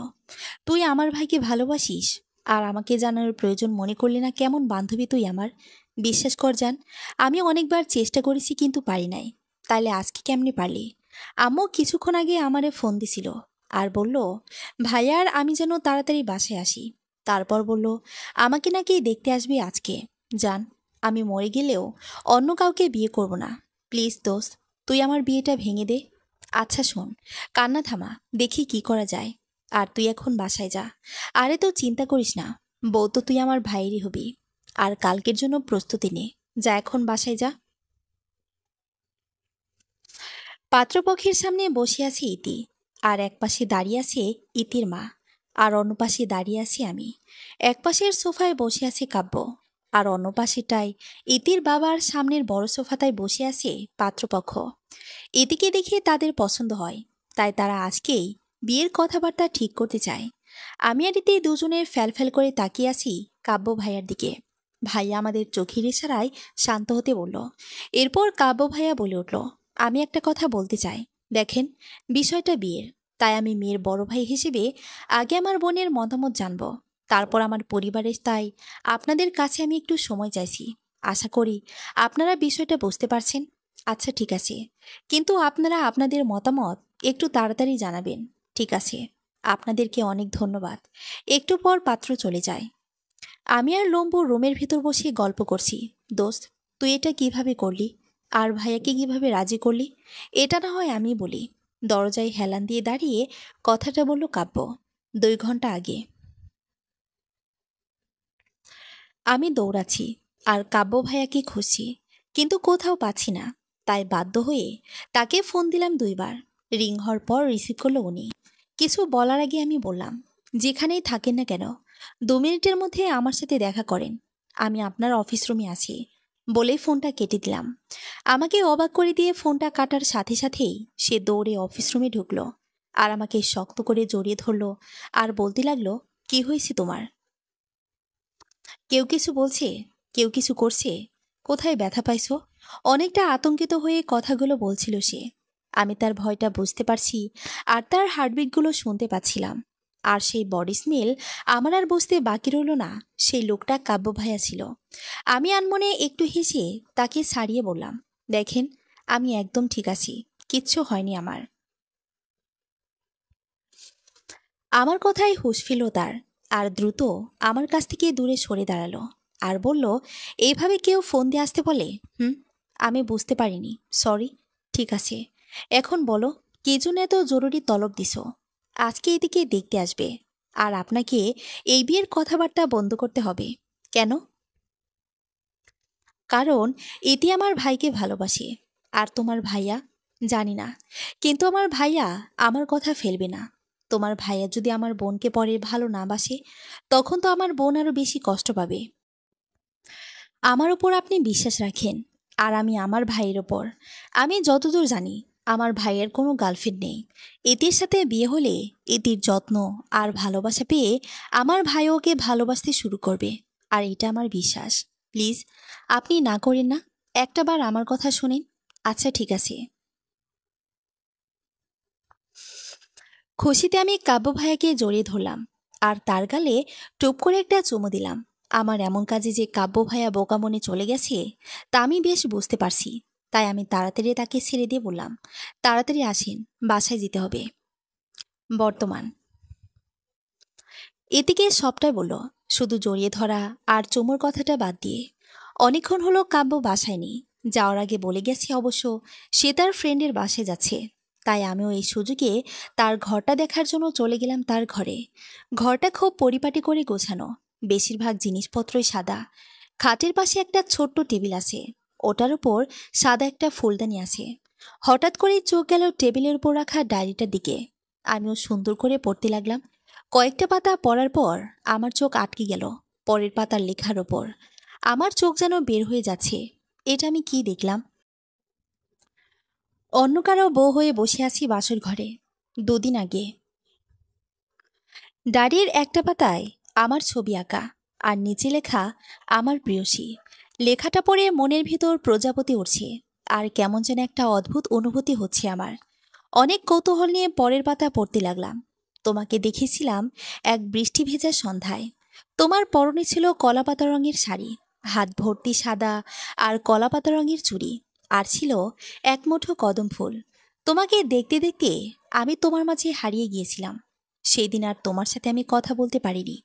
তুই আমার ভাইকে ভালোবাসিস, আর আমাকে জানানোর প্রয়োজন মনে করলি না? কেমন বান্ধবী তুই আমার! বিশ্বাস কর জান, আমি অনেকবার চেষ্টা করেছি কিন্তু পারি নাই। তাইলে আজকে কেমনে পারলি? আম্মু কিছুক্ষণ আগে আমারে ফোন দিছিল, আর বলল ভাইয়ার আমি যেন তাড়াতাড়ি বাসায় আসি। তারপর বলল আমাকে নাকি দেখতে আসবি আজকে। জান, আমি মরে গেলেও অন্য কাউকে বিয়ে করব না। প্লিজ দোস্ত, তুই আমার বিয়েটা ভেঙে দে। আচ্ছা শোন, কান্না থামা, দেখি কি করা যায়। আর তুই এখন বাসায় যা। আরে তো চিন্তা করিস না, বউ তো তুই আমার ভাইয়েরই হবি। আর কালকের জন্য প্রস্তুতি নে, যা এখন বাসায় যা। পাত্রপক্ষের সামনে বসে আছে ইতি, আর একপাশে দাঁড়িয়ে আছে ইতির মা, আর অন্য পাশে দাঁড়িয়ে আছি আমি। একপাশের সোফায় বসে আছে কাব্য, আর অন্য পাশেটায় ইতির বাবার সামনের বড় সোফাটায় বসে আছে পাত্রপক্ষ। এদিকে দেখে তাদের পছন্দ হয়, তাই তারা আজকেই বিয়ের কথাবার্তা ঠিক করতে চায়। আমি আর ইতি দুজনে ফ্যালফ্যাল করে তাকিয়ে আছি কাব্য ভাইয়ার দিকে। ভাইয়া আমাদের চোখের ইশারায় শান্ত হতে বলল। এরপর কাব্য ভাইয়া বলে উঠল, আমি একটা কথা বলতে চাই। দেখেন, বিষয়টা বিয়ের, তাই আমি মেয়ের বড় ভাই হিসেবে আগে আমার বোনের মতামত জানব, তারপর আমার পরিবারের। তাই আপনাদের কাছে আমি একটু সময় চাইছি। আশা করি আপনারা বিষয়টা বুঝতে পারছেন। আচ্ছা ঠিক আছে, কিন্তু আপনারা আপনাদের মতামত একটু তাড়াতাড়ি জানাবেন। ঠিক আছে, আপনাদেরকে অনেক ধন্যবাদ। একটু পর পাত্র চলে যায়। আমি আর লম্বু রুমের ভিতর বসে গল্প করছি। দোস্ত, তুই এটা কিভাবে করলি? আর ভাইয়াকে কিভাবে রাজি করলি? এটা না হয় আমি বলি। দরজায় হেলান দিয়ে দাঁড়িয়ে কথাটা বলল কাব্য। 2 ঘন্টা আগে আমি দৌড়াচ্ছি আর কাব্য ভাইয়াকে খুঁজছি, কিন্তু কোথাও পাচ্ছি না। তাই বাধ্য হয়ে তাকে ফোন দিলাম 2বার। রিং হওয়ার পর রিসিভ করলো উনি। কিছু বলার আগে আমি বললাম, যেখানেই থাকেন না কেন 2 মিনিটের মধ্যে আমার সাথে দেখা করেন। আমি আপনার অফিস রুমে আছি। বলেই ফোনটা কেটে দিলাম। আমাকে অবাক করে দিয়ে ফোনটা কাটার সাথে সাথেই সে দৌড়ে অফিস রুমে ঢুকলো আর আমাকে শক্ত করে জড়িয়ে ধরলো আর বলতে লাগলো, কি হয়েছে তোমার? কেউ কিছু বলছে? কেউ কিছু করছে? কোথায় ব্যথা পাইছো? অনেকটা আতঙ্কিত হয়ে কথাগুলো বলছিল সে। আমি তার ভয়টা বুঝতে পারছি আর তার হার্টবিটগুলো শুনতে পাচ্ছিলাম। আর সেই বডি স্মেল আমার আর বুঝতে বাকি রইল না সেই লোকটা কাব্য ভাইয়া ছিল। আমি আনমনে একটু হেসে তাকে ছাড়িয়ে বললাম, দেখেন, আমি একদম ঠিক আছি, কিচ্ছু হয়নি আমার। আমার কথায় হুঁশ ফিরল তার, আর দ্রুত আমার কাছ থেকে দূরে সরে দাঁড়ালো আর বলল, এইভাবে কেউ ফোন দিয়ে আসতে বলে? হুম, আমি বুঝতে পারিনি, সরি। ঠিক আছে, এখন বলো, কি জন্য এত জরুরি তলব দিছো? আজকে এদিকে দেখতে আসবে, আর আপনাকে এই বিয়ের কথাবার্তা বন্ধ করতে হবে। কেন? কারণ এটি আমার ভাইকে ভালোবাসে। আর তোমার ভাইয়া? জানি না, কিন্তু আমার ভাইয়া আমার কথা ফেলবে না। তোমার ভাইয়া যদি আমার বোনকে পরে ভালো না বাসে, তখন তো আমার বোন আরো বেশি কষ্ট পাবে। আমার উপর আপনি বিশ্বাস রাখেন, আর আমি আমার ভাইয়ের ওপর। আমি যতদূর জানি আমার ভাইয়ের কোনো গার্লফ্রেন্ড নেই। এটির সাথে বিয়ে হলে এটির যত্ন আর ভালোবাসা পেয়ে আমার ভাই ওকে ভালোবাসতে শুরু করবে, আর এটা আমার বিশ্বাস। প্লিজ, আপনি না করেন না, একটাবার আমার কথা শুনেন। আচ্ছা ঠিক আছে। খুশিতে আমি কাব্য ভাইয়াকে জড়িয়ে ধরলাম আর তার গালে টুপ করে একটা চুমু দিলাম। আমার এমন কাজে যে কাব্য ভাইয়া বোকা মনে চলে গেছে তা আমি বেশ বুঝতে পারছি। তাই আমি তাড়াতাড়ি তাকে ছেড়ে দিয়ে বললাম, তাড়াতাড়ি আসেন, বাসায় যেতে হবে। বর্তমান এদিকে সবটাই বলল, শুধু জড়িয়ে ধরা আর চুমুর কথাটা বাদ দিয়ে। অনেকক্ষণ হলো কাব্য বাসায় নেই। যাওয়ার আগে বলে গেছে অবশ্য সে তার ফ্রেন্ডের বাসায় যাচ্ছে। তাই আমিও এই সুযোগে তার ঘরটা দেখার জন্য চলে গেলাম তার ঘরে। ঘরটা খুব পরিপাটি করে গোছানো, বেশিরভাগ জিনিসপত্রই সাদা। খাটের পাশে একটা ছোট্ট টেবিল আছে, ওটার উপর সাদা একটা ফুলদানি আছে। হঠাৎ করে চোখ গেল টেবিলের উপর রাখা ডায়েরিটার দিকে। আমিও সুন্দর করে পড়তে লাগলাম। কয়েকটা পাতা পড়ার পর আমার চোখ আটকে গেল পরের পাতার লেখার ওপর। আমার চোখ যেন বের হয়ে যাচ্ছে। এটা আমি কি দেখলাম? অন্য কারো বউ হয়ে বসে আছি বাসর ঘরে। 2 দিন আগে ডায়েরির একটা পাতায় আমার ছবি আঁকা, আর নিচে লেখা, আমার প্রিয়সী। লেখাটা পড়ে মনের ভিতর প্রজাপতি উঠছে, আর কেমন যেন একটা অদ্ভুত অনুভূতি হচ্ছে আমার। অনেক কৌতূহল নিয়ে পরের পাতা পড়তে লাগলাম। তোমাকে দেখেছিলাম এক বৃষ্টি ভেজা সন্ধ্যায়। তোমার পরনে ছিল কলাপাতা রঙের শাড়ি, হাত ভর্তি সাদা আর কলাপাতা রঙের চুড়ি, আর ছিল এক মুঠো কদম ফুল। তোমাকে দেখতে দেখতে আমি তোমার মাঝে হারিয়ে গিয়েছিলাম। সেই দিন আর তোমার সাথে আমি কথা বলতে পারিনি,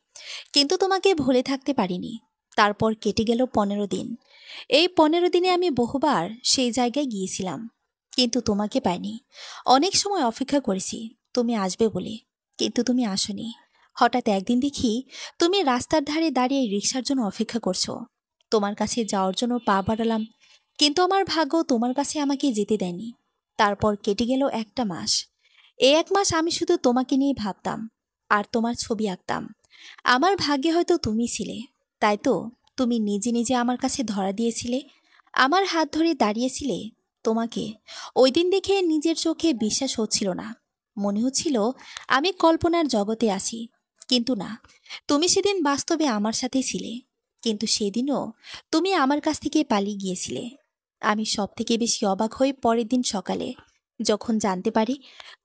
কিন্তু তোমাকে ভুলে থাকতে পারিনি। তারপর কেটে গেল 15 দিন। এই 15 দিনে আমি বহুবার সেই জায়গায় গিয়েছিলাম, কিন্তু তোমাকে পাইনি। অনেক সময় অপেক্ষা করেছি তুমি আসবে বলে, কিন্তু তুমি আসনি। হঠাৎ একদিন দেখি তুমি রাস্তার ধারে দাঁড়িয়ে রিকশার জন্য অপেক্ষা করছো। তোমার কাছে যাওয়ার জন্য পা বাড়ালাম, কিন্তু আমার ভাগ্য তোমার কাছে আমাকে যেতে দেয়নি। তারপর কেটে গেল একটা মাস। এই 1 মাস আমি শুধু তোমাকে নিয়ে ভাবতাম আর তোমার ছবি আঁকতাম। আমার ভাগ্যে হয়তো তুমি ছিলে, তাই তো তুমি নিজে নিজে আমার কাছে ধরা দিয়েছিলে, আমার হাত ধরে দাঁড়িয়েছিলে। তোমাকে ওই দিন দেখে নিজের চোখে বিশ্বাস হচ্ছিল না। মনে হচ্ছিল আমি কল্পনার জগতে আছি। কিন্তু না, তুমি সেদিন বাস্তবে আমার সাথে ছিলে। কিন্তু সেদিনও তুমি আমার কাছ থেকে পালিয়ে গিয়েছিলে। আমি সব থেকে বেশি অবাক হই পরের দিন সকালে, যখন জানতে পারি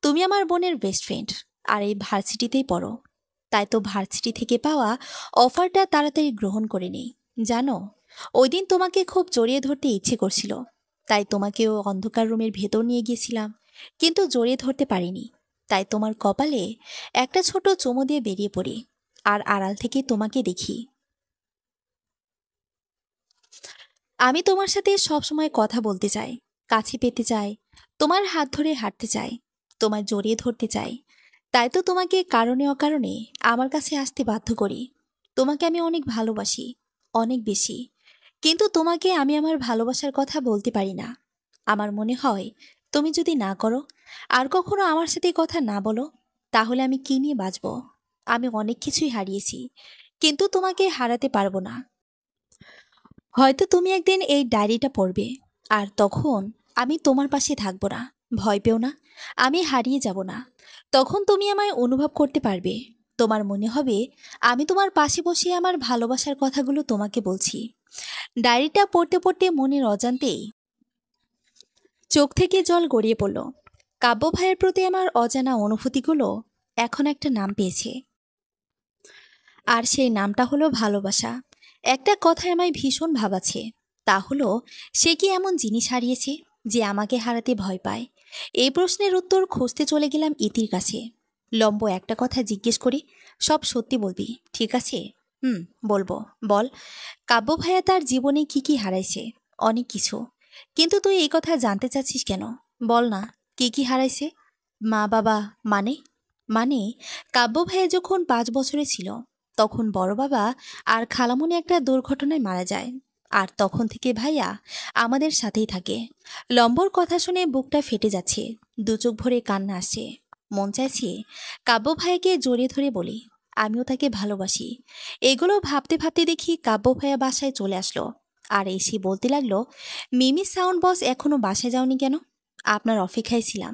তুমি আমার বোনের বেস্ট ফ্রেন্ড আর এই ভার্সিটিতেই পড়ো। তাই তো ভার্সিটি থেকে পাওয়া অফারটা তাড়াতাড়ি গ্রহণ করে নেই। জানো, ওই দিন তোমাকে খুব জড়িয়ে ধরতে ইচ্ছে করছিল, তাই তোমাকেও অন্ধকার রুমের ভেতর নিয়ে গিয়েছিলাম, কিন্তু জড়িয়ে ধরতে পারিনি। তাই তোমার কপালে একটা ছোট চুমু দিয়ে বেরিয়ে পড়ি, আর আড়াল থেকে তোমাকে দেখি। আমি তোমার সাথে সবসময় কথা বলতে চাই, কাছে পেতে চাই, তোমার হাত ধরে হাঁটতে চাই, তোমায় জড়িয়ে ধরতে চাই। তাই তো তোমাকে কারণে অকারণে আমার কাছে আসতে বাধ্য করি। তোমাকে আমি অনেক ভালোবাসি, অনেক বেশি। কিন্তু তোমাকে আমি আমার ভালোবাসার কথা বলতে পারি না। আমার মনে হয় তুমি যদি না করো, আর কখনো আমার সাথে কথা না বলো, তাহলে আমি কি নিয়ে বাঁচব? আমি অনেক কিছুই হারিয়েছি, কিন্তু তোমাকে হারাতে পারবো না। হয়তো তুমি একদিন এই ডায়েরিটা পড়বে, আর তখন আমি তোমার পাশে থাকবো না। ভয় পেও না, আমি হারিয়ে যাব না। তখন তুমি আমায় অনুভব করতে পারবে। তোমার মনে হবে আমি তোমার পাশে বসে আমার ভালোবাসার কথাগুলো তোমাকে বলছি। ডায়েরিটা পড়তে পড়তে মনের অজান্তেই চোখ থেকে জল গড়িয়ে পড়ল। কাব্য ভাইয়ের প্রতি আমার অজানা অনুভূতিগুলো এখন একটা নাম পেয়েছে, আর সেই নামটা হলো ভালোবাসা। একটা কথায় আমায় ভীষণ ভাবাচ্ছে, তা হলো সে কি এমন জিনিস হারিয়েছে যে আমাকে হারাতে ভয় পায়? এই প্রশ্নের উত্তর খুঁজতে চলে গেলাম ইতির কাছে। লম্ব একটা কথা জিজ্ঞেস করি, সব সত্যি বলবি, ঠিক আছে? হুম, বলবো। বল, কাব্য ভাইয়া তার জীবনে কি কি হারাইছে? অনেক কিছু। কিন্তু তুই এই কথা জানতে চাচ্ছিস কেন? বল না, কি কি হারাইছে? মা বাবা? মানে? মানে কাব্য ভাইয়া যখন 5 বছরে ছিল, তখন বড় বাবা আর খালামণি একটা দুর্ঘটনায় মারা যায়। আর তখন থেকে ভাইয়া আমাদের সাথেই থাকে। লম্বর কথা শুনে বুকটা ফেটে যাচ্ছে, দু চোখ ভরে কান্না আসছে। মন চাইছে কাব্য ভাইয়াকে জড়িয়ে ধরে বলি আমিও তাকে ভালোবাসি। এগুলো ভাবতে ভাবতে দেখি কাব্য ভাইয়া বাসায় চলে আসলো, আর এসে বলতে লাগলো, মিমি সাউন্ড বস এখনো বাসায় যাওনি কেন? আপনার অপেক্ষায় ছিলাম।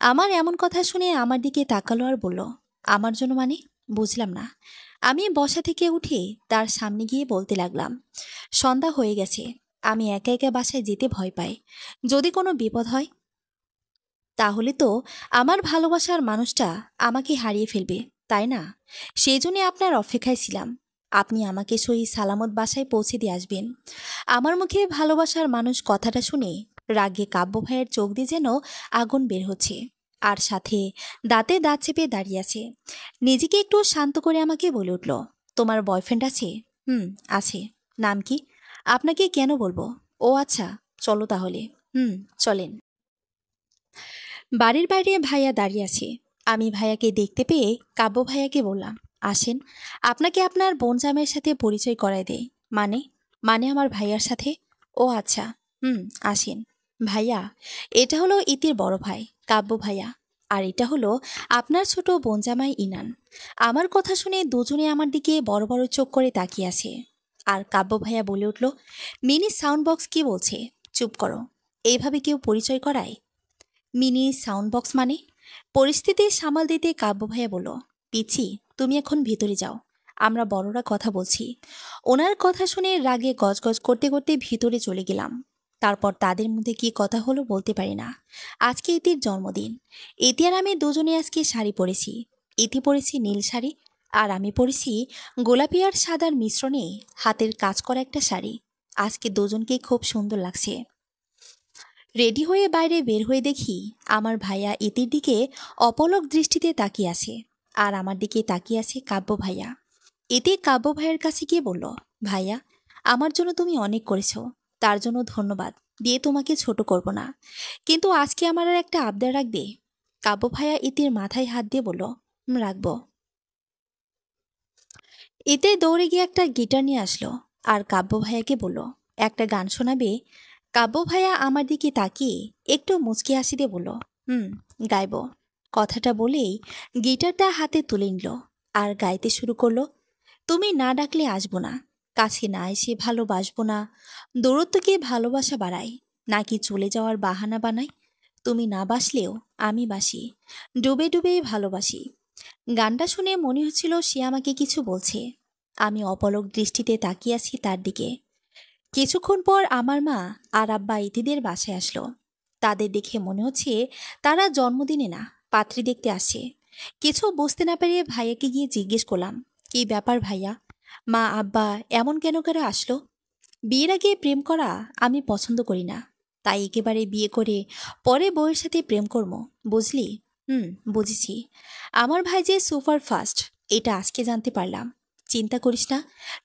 আমার এমন কথা শুনে আমার দিকে তাকালো আর বলল, আমার জন্য মানে? বুঝলাম না। আমি বসা থেকে উঠে তার সামনে গিয়ে বলতে লাগলাম, সন্ধ্যা হয়ে গেছে, আমি একা একা বাসায় যেতে ভয় পাই। যদি কোনো বিপদ হয়, তাহলে তো আমার ভালোবাসার মানুষটা আমাকে হারিয়ে ফেলবে, তাই না? সেই জন্য আপনার অপেক্ষায় ছিলাম। আপনি আমাকে সহি সালামত বাসায় পৌঁছে দিয়ে আসবেন। আমার মুখে ভালোবাসার মানুষ কথাটা শুনে রাগে কাব্য ভাইয়ের চোখ দিয়ে যেন আগুন বের হচ্ছে, আর সাথে দাঁতে দাঁত চেপে দাঁড়িয়ে আছে। নিজেকে একটু শান্ত করে আমাকে বলে উঠল, তোমার বয়ফ্রেন্ড আছে? হুম, আছে। নাম কি? আপনাকে কেন বলবো? ও আচ্ছা, চলো তাহলে। হুম, চলেন। বাড়ির বাইরে ভাইয়া দাঁড়িয়ে আছে। আমি ভাইয়াকে দেখতে পেয়ে কাব্য ভাইয়াকে বললাম, আসেন, আপনাকে আপনার বোন জামাইয়ের সাথে পরিচয় করায় দেই। মানে? মানে আমার ভাইয়ার সাথে? ও আচ্ছা, হুম, আসেন। ভাইয়া, এটা হলো ইতির বড় ভাই কাব্য ভাইয়া, আর এটা হলো আপনার ছোট বোন জামাই ইনান। আমার কথা শুনে দুজনে আমার দিকে বড় বড় চোখ করে তাকিয়ে আছে। আর কাব্য ভাইয়া বলে উঠল, মিনি সাউন্ড বক্স কি বলছে? চুপ করো। এইভাবে কেউ পরিচয় করায়? মিনি সাউন্ড বক্স মানে? পরিস্থিতি সামাল দিতে কাব্য ভাইয়া বলল, পিচ্ছি, তুমি এখন ভিতরে যাও, আমরা বড়রা কথা বলছি। ওনার কথা শুনে রাগে গজগজ করতে করতে ভিতরে চলে গেলাম। তারপর তাদের মধ্যে কি কথা হলো বলতে পারি না। আজকে ইতির জন্মদিন। ইতি আর আমি দুজনে আজকে শাড়ি পরেছি। ইতি পরেছি নীল শাড়ি, আর আমি পরেছি গোলাপি আর সাদার মিশ্রণে হাতের কাজ করা একটা শাড়ি। আজকে দুজনকেই খুব সুন্দর লাগছে। রেডি হয়ে বাইরে বের হয়ে দেখি আমার ভাইয়া ইতির দিকে অপলক দৃষ্টিতে তাকিয়ে আছে, আর আমার দিকে তাকিয়ে আছে কাব্য ভাইয়া। ইতি কাব্য ভাইয়ের কাছে গিয়ে বলল, ভাইয়া, আমার জন্য তুমি অনেক করেছো, তার জন্য ধন্যবাদ দিয়ে তোমাকে ছোট করব না, কিন্তু আজকে আমার আর একটা আবদার রাখবে? কাব্য ভাইয়া ইতির মাথায় হাত দিয়ে বলল, রাখবো। ইতি দৌড়ে গিয়ে একটা গিটার নিয়ে আসলো, আর কাব্য ভাইয়াকে বলল, একটা গান শোনাবে? কাব্য ভাইয়া আমার দিকে তাকিয়ে একটু মুচকি হাসি দিয়ে বলল, হুম, গাইব। কথাটা বলেই গিটারটা হাতে তুলে নিল আর গাইতে শুরু করলো, তুমি না ডাকলে আসবো না। কাছে না এসে ভালোবাসবো না, দূরত্বকে ভালোবাসা বাড়ায়, নাকি চলে যাওয়ার বাহানা বানায়? তুমি না বাসলেও আমি বাসি, ডুবে ডুবে ভালোবাসি। গানটা শুনে মনে হচ্ছিল সে আমাকে কিছু বলছে। আমি অপলক দৃষ্টিতে তাকিয়ে আছি তার দিকে। কিছুক্ষণ পর আমার মা আর আব্বা ইতিদের বাসায় আসলো। তাদের দেখে মনে হচ্ছে তারা জন্মদিনে না, পাত্রী দেখতে আসে। কিছু বুঝতে না পেরে ভাইয়াকে গিয়ে জিজ্ঞেস করলাম, কি ব্যাপার ভাইয়া, মা আব্বা এমন কেন করে আসলো? বিয়ের আগে প্রেম করা আমি পছন্দ করি না, তাই একেবারে বিয়ে করে পরে বউয়ের সাথে প্রেম করবো, বুঝলি? হুম, বুঝেছি। আমার ভাই যে সুপার ফাস্ট, এটা আজকে জানতে পারলাম। চিন্তা করিস না,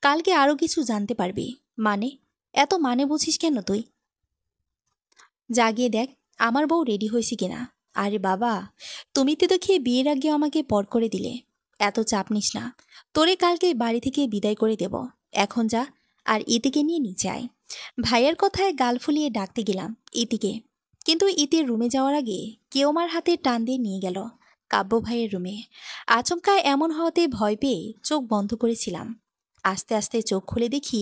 কালকে আরো কিছু জানতে পারবি। মানে? এত মানে বুঝিস কেন তুই? জাগিয়ে দেখ আমার বউ রেডি হয়েছে কিনা। আরে বাবা, তুমি তো দেখি বিয়ের আগে আমাকে পর করে দিলে। এত চাপ নিস না, তোরে কালকে বাড়ি থেকে বিদায় করে দেব। এখন যা, আর ইতিকে নিয়ে নিচে আয়। ভাইয়ের কথায় গাল ফুলিয়ে ডাকতে গেলাম ইতিকে, কিন্তু ইতির রুমে যাওয়ার আগে কেউ আমার হাতে টান দিয়ে নিয়ে গেল কাব্য ভাইয়ের রুমে। আচমকা এমন হওয়াতে ভয় পেয়ে চোখ বন্ধ করেছিলাম। আস্তে আস্তে চোখ খুলে দেখি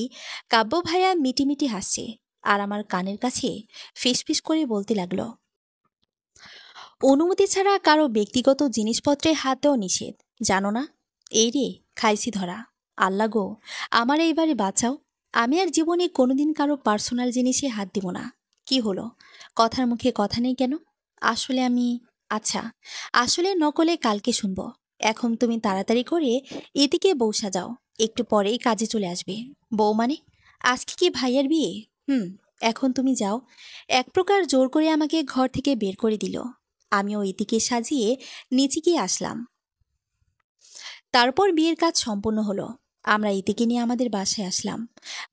কাব্য ভাইয়া মিটিমিটি হাসছে, আর আমার কানের কাছে ফিসফিস করে বলতে লাগলো, অনুমতি ছাড়া কারো ব্যক্তিগত জিনিসপত্রে হাত দেওয়া নিষেধ, জানো না? এই রে, খাইছি ধরা। আল্লাহ গো, আমার এইবারে বাঁচাও। আমি আর জীবনে কোনোদিন কারো পার্সোনাল জিনিসে হাত দিব না। কি হলো, কথার মুখে কথা নেই কেন? আসলে আমি, আচ্ছা, আসলে নকলে কালকে শুনবো। এখন তুমি তাড়াতাড়ি করে এদিকে বউ সাজাও, একটু পরেই কাজে চলে আসবে। বউ মানে? আজকে কি ভাইয়ার বিয়ে? হুম। এখন তুমি যাও। এক প্রকার জোর করে আমাকে ঘর থেকে বের করে দিল। আমিও এদিকে সাজিয়ে নিচে গিয়ে আসলাম। তারপর বিয়ের কাজ সম্পূর্ণ হলো। আমরা ইতিকে নিয়ে আমাদের বাসায় আসলাম।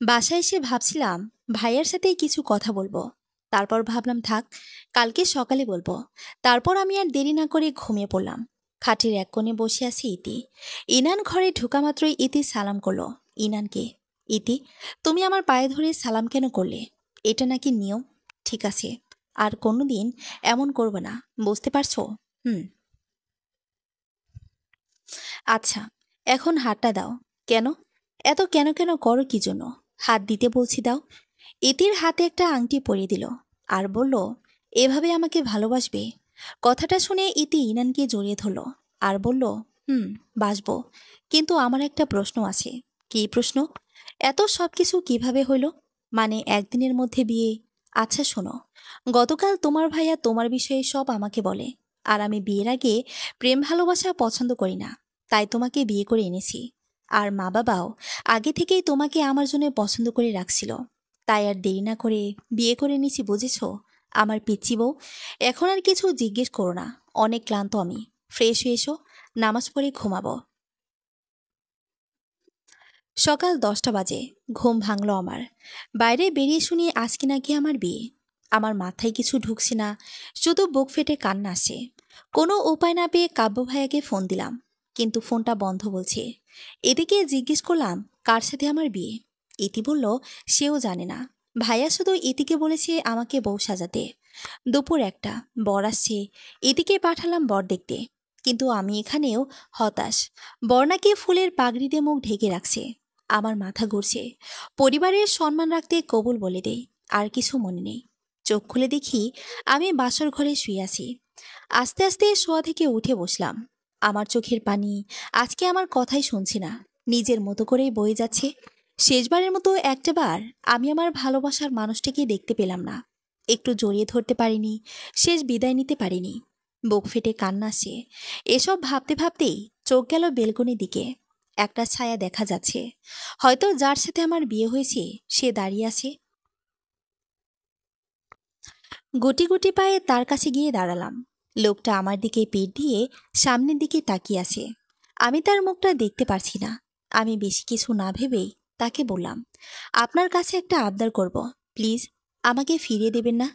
বাসায় এসে ভাবছিলাম ভাইয়ার সাথে কিছু কথা বলবো। তারপর ভাবলাম থাক, কালকে সকালে বলবো। তারপর আমি আর দেরি না করে ঘুমিয়ে পড়লাম। খাটের এক কোণে বসে আছে ইতি। ইনান ঘরে ঢোকা মাত্রই ইতি সালাম করলো ইনানকে। ইতি, তুমি আমার পায়ে ধরে সালাম কেন করলে? এটা নাকি নিয়ম? ঠিক আছে, আর কোনোদিন এমন করবে না, বুঝতে পারছো? হুম। আচ্ছা, এখন হাতটা দাও। কেন? এত কেন কেন করো কি জন্য? হাত দিতে বলছি দাও। ইতির হাতে একটা আংটি পরিয়ে দিল আর বলল, এভাবে আমাকে ভালোবাসবে? কথাটা শুনে ইতি ইনানকে জড়িয়ে ধরল আর বলল, হুম, বাসবো। কিন্তু আমার একটা প্রশ্ন আছে। কী প্রশ্ন? এত সব কিছু কিভাবে হইল? মানে একদিনের মধ্যে বিয়ে? আচ্ছা শোনো, গতকাল তোমার ভাইয়া তোমার বিষয়ে সব আমাকে বলে, আর আমি বিয়ের আগে প্রেম ভালোবাসা পছন্দ করি না, তাই তোমাকে বিয়ে করে এনেছি। আর মা বাবাও আগে থেকেই তোমাকে আমার জন্য পছন্দ করে রাখছিল, তাই আর দেরি না করে বিয়ে করে নিছি, বুঝেছো? আমার পিচ্চি বউ, এখন আর কিছু জিজ্ঞেস করো না। অনেক ক্লান্ত আমি। ফ্রেশ হয়ে এসো, নামাজ পড়ে ঘুমাবো। সকাল 10টা বাজে। ঘুম ভাঙলো আমার। বাইরে বেরিয়ে শুনি আজকে নাকি আমার বিয়ে। আমার মাথায় কিছু ঢুকছে না, শুধু বুক ফেটে কান্না আসে। কোনো উপায় না পেয়ে কাব্য ভাইয়াকে ফোন দিলাম, কিন্তু ফোনটা বন্ধ বলছে। এদিকে জিজ্ঞেস করলাম কার সাথে আমার বিয়ে। ইতি বলল সেও জানে না। ভাইয়া শুধু ইতিকে বলেছে আমাকে বউ সাজাতে। দুপুর 1টা, বর আসছে। এদিকে পাঠালাম বর দেখতে, কিন্তু আমি এখানেও হতাশ। বর নাকি ফুলের পাগড়িতে মুখ ঢেকে রাখছে। আমার মাথা ঘুরছে। পরিবারের সম্মান রাখতে কবুল বলে দেই, আর কিছু মনে নেই। চোখ খুলে দেখি আমি বাসর ঘরে শুয়ে আছি। আস্তে আস্তে শোয়া থেকে উঠে বসলাম। আমার চোখের পানি আজকে আমার কথাই শুনছে না, নিজের মতো করেই বয়ে যাচ্ছে। শেষবারের মতো একটাবার আমি আমার ভালোবাসার মানুষটিকে দেখতে পেলাম না। একটু জড়িয়ে ধরতে পারিনি, শেষ বিদায় নিতে পারিনি। বুক ফেটে কান্না আসে। এসব ভাবতে ভাবতেই চোখ গেল বেলকনির দিকে। একটা ছায়া দেখা যাচ্ছে, হয়তো যার সাথে আমার বিয়ে হয়েছে সে দাঁড়িয়ে আছে। গুটি গুটি পায়ে তার কাছে গিয়ে দাঁড়ালাম। লোকটা আমার দিকে পিঠ দিয়ে সামনের দিকে তাকিয়ে আছে। আমি তার মুখটা দেখতে পারছি না। আমি বেশি কিছু না ভেবেই তাকে বললাম, আপনার কাছে একটা আবদার করব, প্লিজ আমাকে ফিরিয়ে দেবেন না?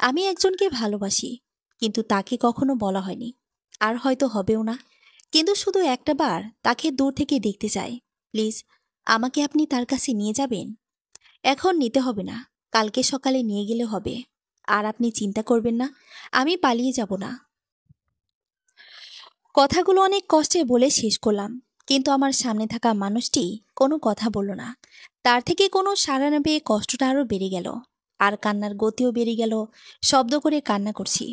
আমি একজনকে ভালোবাসি, কিন্তু তাকে কখনো বলা হয়নি, আর হয়তো হবেও না। কিন্তু শুধু একটা বার তাকে দূর থেকে দেখতে চাই। প্লিজ আমাকে আপনি তার কাছে নিয়ে যাবেন। এখন নিতে হবে না, কালকে সকালে নিয়ে গেলে হবে। আর আপনি চিন্তা করবেন না, আমি পালিয়ে যাব না। কথাগুলো অনেক কষ্টে বলে শেষ করলাম, কিন্তু আমার সামনে থাকা মানুষটি কোনো কথা বলল না। তার থেকে কোনো সাড়া না পেয়ে কষ্টটা আরও বেড়ে গেল। আর কান্নার গতিও বেড়ে গেল। শব্দ করে কান্না করছি।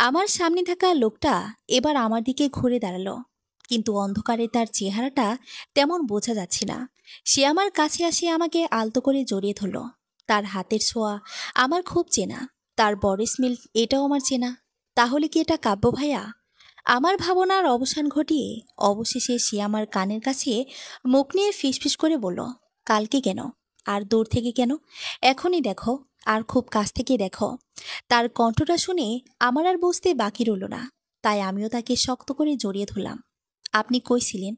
আমার সামনে থাকা লোকটা এবার আমার দিকে ঘুরে দাঁড়ালো, কিন্তু অন্ধকারে তার চেহারাটা তেমন বোঝা যাচ্ছে না। সে আমার কাছে আসে আমাকে আলতো করে জড়িয়ে ধরল। তার হাতের ছোঁয়া আমার খুব চেনা, তার বডি স্মেল এটাও আমার চেনা। তাহলে কি এটা কাব্য ভাইয়া? আমার ভাবনার অবসান ঘটিয়ে অবশেষে সে আমার কানের কাছে মুখ নিয়ে ফিসফিস করে বলল, কালকে কেন? আর দূর থেকে কেন? এখনই দেখো, আর খুব কাছ থেকে দেখো। তার কণ্ঠটা শুনে আমার আর বুঝতে বাকি রইল না। তাই আমিও তাকে শক্ত করে জড়িয়ে ধরলাম। আপনি কই ছিলেন?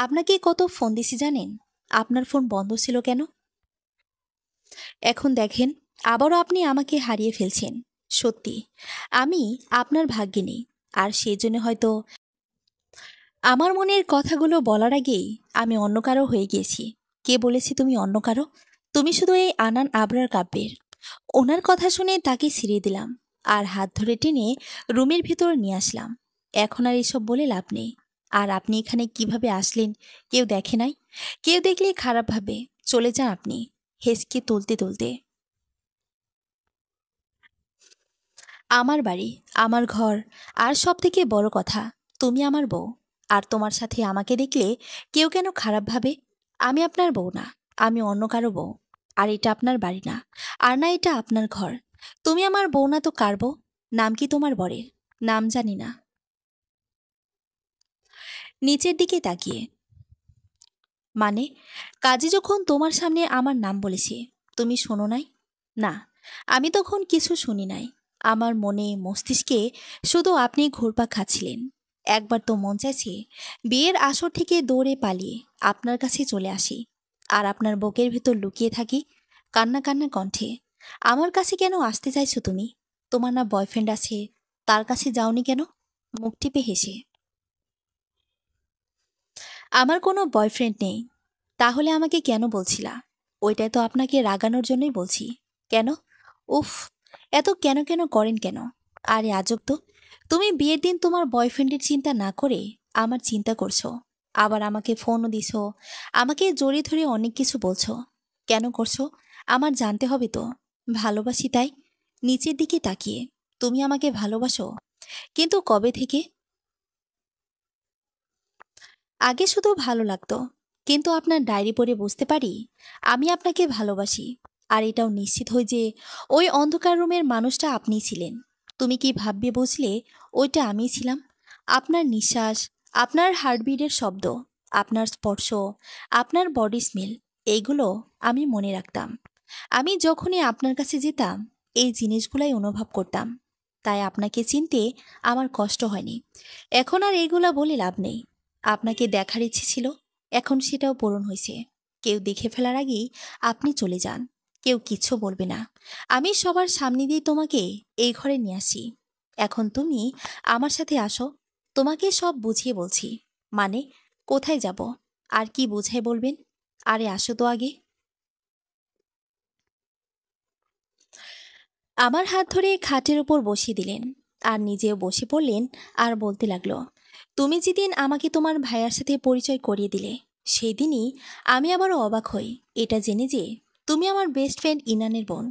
আপনাকে কত ফোন দিছি জানেন? আপনার ফোন বন্ধ ছিল কেন? এখন দেখেন, আবারও আপনি আমাকে হারিয়ে ফেলছেন। সত্যি আমি আপনার ভাগ্যে নেই। আর সেজন্য হয়তো আমার মনের কথাগুলো বলার আগেই আমি অন্য কারো হয়ে গিয়েছি। কে বলেছি তুমি অন্য কারো? তুমি শুধু এই আনান আবরার কাব্যের। ওনার কথা শুনে তাকে ছিঁড়ে দিলাম আর হাত ধরে টেনে রুমের ভিতর নিয়ে আসলাম। এখন আর এসব বলে লাভ নেই। আর আপনি এখানে কিভাবে আসলেন কেউ দেখে নাই? কেউ দেখলে খারাপ ভাবে। চলে যান আপনি। হেসকে তুলতে তুলতে। আমার বাড়ি, আমার ঘর, আর সব থেকে বড় কথা, তুমি আমার বউ। আর তোমার সাথে আমাকে দেখলে কেউ কেন খারাপ ভাবে? আমি আপনার বউ না, আমি অন্য কারো বউ। আর এটা আপনার বাড়ি না, আর না এটা আপনার ঘর। তুমি আমার বউ না তো কার বউ? নাম কি তোমার বরের? নাম জানি না। নিচের দিকে তাকিয়ে, মানে কাজে যখন তোমার সামনে আমার নাম বলেছি, তুমি শোনো নাই? না, আমি তখন কিছু শুনি নাই। আমার মনে মস্তিষ্কে শুধু আপনি ঘুরপাক খাচ্ছিলেন। একবার তো মন চাইছে বিয়ের আসর থেকে দৌড়ে পালিয়ে আপনার কাছে চলে আসি, আর আপনার বুকের ভেতর লুকিয়ে থাকি কান্না কান্না কণ্ঠে। আমার কাছে কেন আসতে চাইছো তুমি? তোমার না বয়ফ্রেন্ড আছে, তার কাছে যাওনি কেন? মুখ টিপে হেসে, আমার কোনো বয়ফ্রেন্ড নেই। তাহলে আমাকে কেন বলছিলা? ওইটাই তো আপনাকে রাগানোর জন্যই বলছি। কেন? উফ, এত কেন কেন করেন কেন? আরে আজব তো, তুমি বিয়ের দিন তোমার বয়ফ্রেন্ডের চিন্তা না করে আমার চিন্তা করছো। আবার আমাকে ফোনও দিছো, আমাকে জড়িয়ে ধরে অনেক কিছু বলছো। কেন করছো আমার জানতে হবে তো। ভালোবাসি তাই। নিচের দিকে তাকিয়ে, তুমি আমাকে ভালোবাসো? কিন্তু কবে থেকে? আগে শুধু ভালো লাগতো, কিন্তু আপনার ডায়েরি পড়ে বুঝতে পারি আমি আপনাকে ভালোবাসি। আর এটাও নিশ্চিত হই যে ওই অন্ধকার রুমের মানুষটা আপনিই ছিলেন। তুমি কি ভাববে বুঝলে ওইটা আমিই ছিলাম। আপনার নিঃশ্বাস, আপনার হার্টবিটের শব্দ, আপনার স্পর্শ, আপনার বডি স্মেল, এইগুলো আমি মনে রাখতাম। আমি যখনই আপনার কাছে যেতাম এই জিনিসগুলাই অনুভব করতাম। তাই আপনাকে চিনতে আমার কষ্ট হয়নি। এখন আর এইগুলা বলে লাভ নেই। আপনাকে দেখার ইচ্ছে ছিল, এখন সেটাও পূরণ হয়েছে। কেউ দেখে ফেলার আগেই আপনি চলে যান। কেউ কিচ্ছু বলবে না। আমি সবার সামনে দিয়ে তোমাকে এই ঘরে নিয়ে আসি। এখন তুমি আমার সাথে আসো। তোমাকে সব বুঝিয়ে বলছি। মানে কোথায় যাব, আর কি বুঝাই বলবেন? আরে আসো তো আগে। আমার হাত ধরে খাটের উপর বসিয়ে দিলেন, আর নিজেও বসে পড়লেন। আর বলতে লাগলো, তুমি যেদিন আমাকে তোমার ভাইয়ার সাথে পরিচয় করিয়ে দিলে, সেই দিনই আমি আবারও অবাক হই এটা জেনে যে তুমি আমার বেস্ট ফ্রেন্ড ইনানের বোন।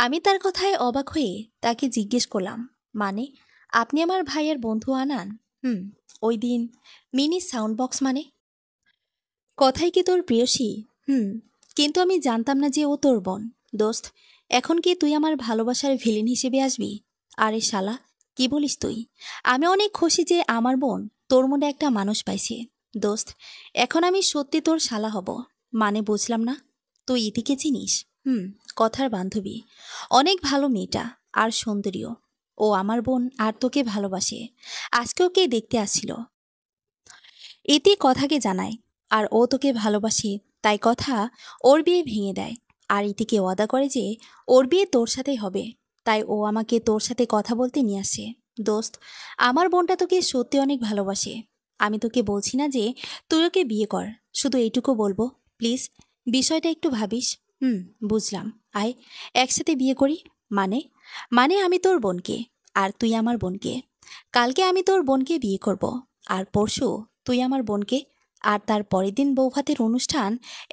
আমি তার কথায় অবাক হয়ে তাকে জিজ্ঞেস করলাম, মানে আপনি আমার ভাইয়ের বন্ধু আনান? হুম। ওই দিন মিনি সাউন্ড বক্স মানে? কথাই কি তোর প্রেয়সী? হুম। কিন্তু আমি জানতাম না যে ও তোর বোন। দোস্ত, এখন কি তুই আমার ভালোবাসার ভিলেন হিসেবে আসবি? আরে শালা, কি বলিস তুই? আমি অনেক খুশি যে আমার বোন তোর মধ্যে একটা মানুষ পাইছে। দোস্ত, এখন আমি সত্যি তোর শালা হব। মানে বুঝলাম না। তুই ইতিকে চিনিস? হুম। কথার বান্ধবী, অনেক ভালো মেয়েটা, আর সুন্দরীও। ও আমার বোন আর তোকে ভালোবাসে। আজকে ওকে দেখতে আসছিল। ইতি কথাকে জানায়, আর ও তোকে ভালোবাসে, তাই কথা ওর বিয়ে ভেঙে দেয়। আর ইতিকে ওয়াদা করে যে ওর বিয়ে তোর সাথেই হবে। তাই ও আমাকে তোর সাথে কথা বলতে নিয়ে আসে। দোস্ত, আমার বোনটা তোকে সত্যি অনেক ভালোবাসে। আমি তোকে বলছি না যে তুই ওকে বিয়ে কর, শুধু এইটুকু বলবো, প্লিজ বিষয়টা একটু ভাবিস। হুম। বুঝলাম। আয়, একসাথে বিয়ে করি। মানে? মানে আমি তোর বোনকে, আর তুই আমার বোনকে। কালকে আমি তোর বোনকে বিয়ে করব, আর পরশু তুই আমার বোনকে। আর তার পরের দিন বৌভাতের অনুষ্ঠান,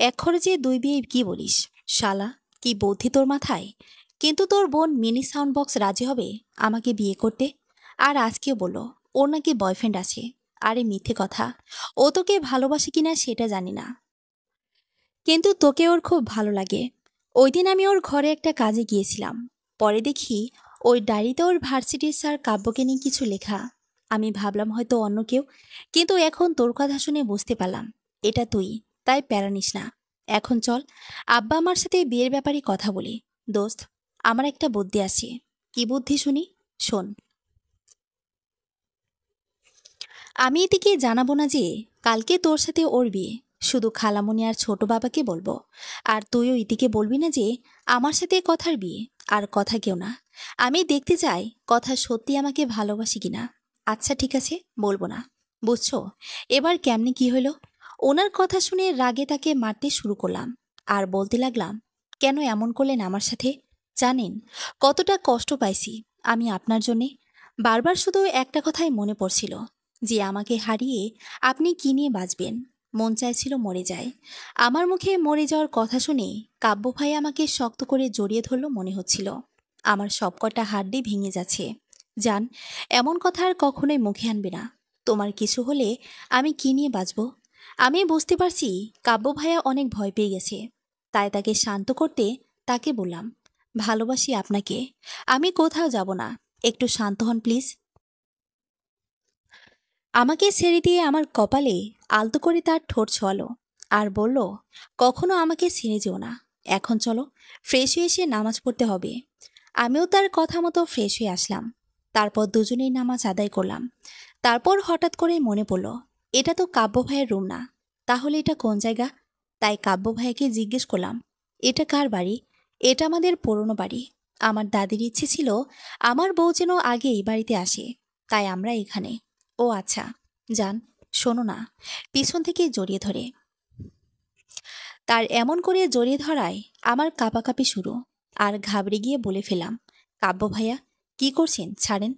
এক খরচে দুই বিয়ে, কি বলিস? শালা, কি বুদ্ধি তোর মাথায়! কিন্তু তোর বোন মিনি সাউন্ড বক্স রাজি হবে আমাকে বিয়ে করতে? আর আজকেও বলল ওর নাকি বয়ফ্রেন্ড আছে। আরে মিথ্যে কথা, ও তোকে ভালোবাসে কিনা সেটা জানি না, কিন্তু তোকে ওর খুব ভালো লাগে। ওই দিন আমি ওর ঘরে একটা কাজে গিয়েছিলাম, পরে দেখি ওই ডায়েরিতে ওর ভার্সিটির স্যার কাব্যকে নিয়ে কিছু লেখা। আমি ভাবলাম হয়তো অন্য কেউ, কিন্তু এখন তোর কথা শুনে বুঝতে পারলাম এটা তুই। তাই প্যারা নিস না। এখন চল, আব্বা আমার সাথে বিয়ের ব্যাপারে কথা বলি। দোস্ত, আমার একটা বুদ্ধি আছে। কি বুদ্ধি শুনি? শোন। আমি এদিকে জানাবো না যে কালকে তোর সাথে ওর বিয়ে, শুধু খালামণি আর ছোট বাবাকে বলবো। আর তুইও ইতিকে বলবি না যে আমার সাথে কথার বিয়ে, আর কথা কেউ না। আমি দেখতে চাই কথা সত্যি আমাকে ভালোবাসি কিনা। আচ্ছা ঠিক আছে, বলবো না। বুঝছো এবার কেমনি কি হলো? ওনার কথা শুনে রাগে তাকে মারতে শুরু করলাম আর বলতে লাগলাম, কেন এমন করলেন আমার সাথে? জানেন কতটা কষ্ট পাইছি আমি আপনার জন্যে? বারবার শুধু একটা কথাই মনে পড়ছিল, যে আমাকে হারিয়ে আপনি কি নিয়ে বাঁচবেন। মন চাইছিল মরে যায়। আমার মুখে মরে যাওয়ার কথা শুনে কাব্য ভাই আমাকে শক্ত করে জড়িয়ে ধরল, মনে হচ্ছিল আমার সবকটা হাড্ডি ভেঙে যাচ্ছে। জান, এমন কথা আর কখনোই মুখে আনবে না। তোমার কিছু হলে আমি কি নিয়ে বাঁচব? আমি বুঝতে পারছি কাব্য ভাইয়া অনেক ভয় পেয়ে গেছে। তাই তাকে শান্ত করতে তাকে বললাম, ভালোবাসি আপনাকে, আমি কোথাও যাব না, একটু শান্ত হন প্লিজ। আমাকে ছেড়ে দিয়ে আমার কপালে আলতো করে তার ঠোঁট ছোঁয়ালো আর বলল, কখনো আমাকে ছেড়ে যেও না। এখন চলো, ফ্রেশ হয়ে এসে নামাজ পড়তে হবে। আমিও তার কথা মতো ফ্রেশ হয়ে আসলাম। তারপর দুজনেই নামাজ আদায় করলাম। তারপর হঠাৎ করে মনে পড়ল, এটা তো কাব্য ভাইয়ের রুম না। তাহলে এটা কোন জায়গা? তাই কাব্য ভাইয়াকে জিজ্ঞেস করলাম, এটা কার বাড়ি? এটা আমাদের পুরনো বাড়ি। আমার দাদির ইচ্ছে ছিল আমার বউ যেন আগে এই বাড়িতে আসে, তাই আমরা এখানে। ও আচ্ছা, যান। শোনো না, পিছন থেকে জড়িয়ে ধরে। তার এমন করে জড়িয়ে ধরায় আমার কাঁপাকাঁপি শুরু। আর ঘাবড়ে গিয়ে বলে ফেলাম, কাব্য ভাইয়া, কি করছেন? ছাড়েন।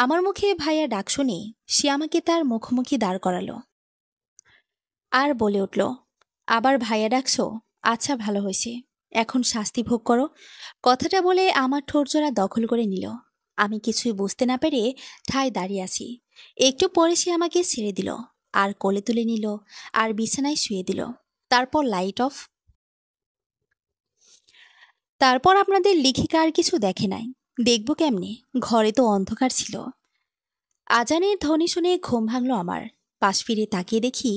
আমার মুখে ভাইয়া ডাক শুনে সে আমাকে তার মুখোমুখি দাঁড় করালো আর বলে উঠল, আবার ভাইয়া ডাকছো? আচ্ছা ভালো হয়েছে, এখন শাস্তি ভোগ করো। কথাটা বলে আমার ঠোঁটজোড়া দখল করে নিল। আমি কিছুই বুঝতে না পেরে ঠায় দাঁড়িয়ে আছি। একটু পরে সে আমাকে ছেড়ে দিল আর কোলে তুলে নিল আর বিছানায় শুয়ে দিল। তারপর লাইট অফ। তারপর আপনাদের লিখিকা আর কিছু দেখে নাই। দেখব কেমনে, ঘরে তো অন্ধকার ছিল। আজানের ধ্বনি শুনে ঘুম ভাঙল আমার। পাশ ফিরে তাকিয়ে দেখি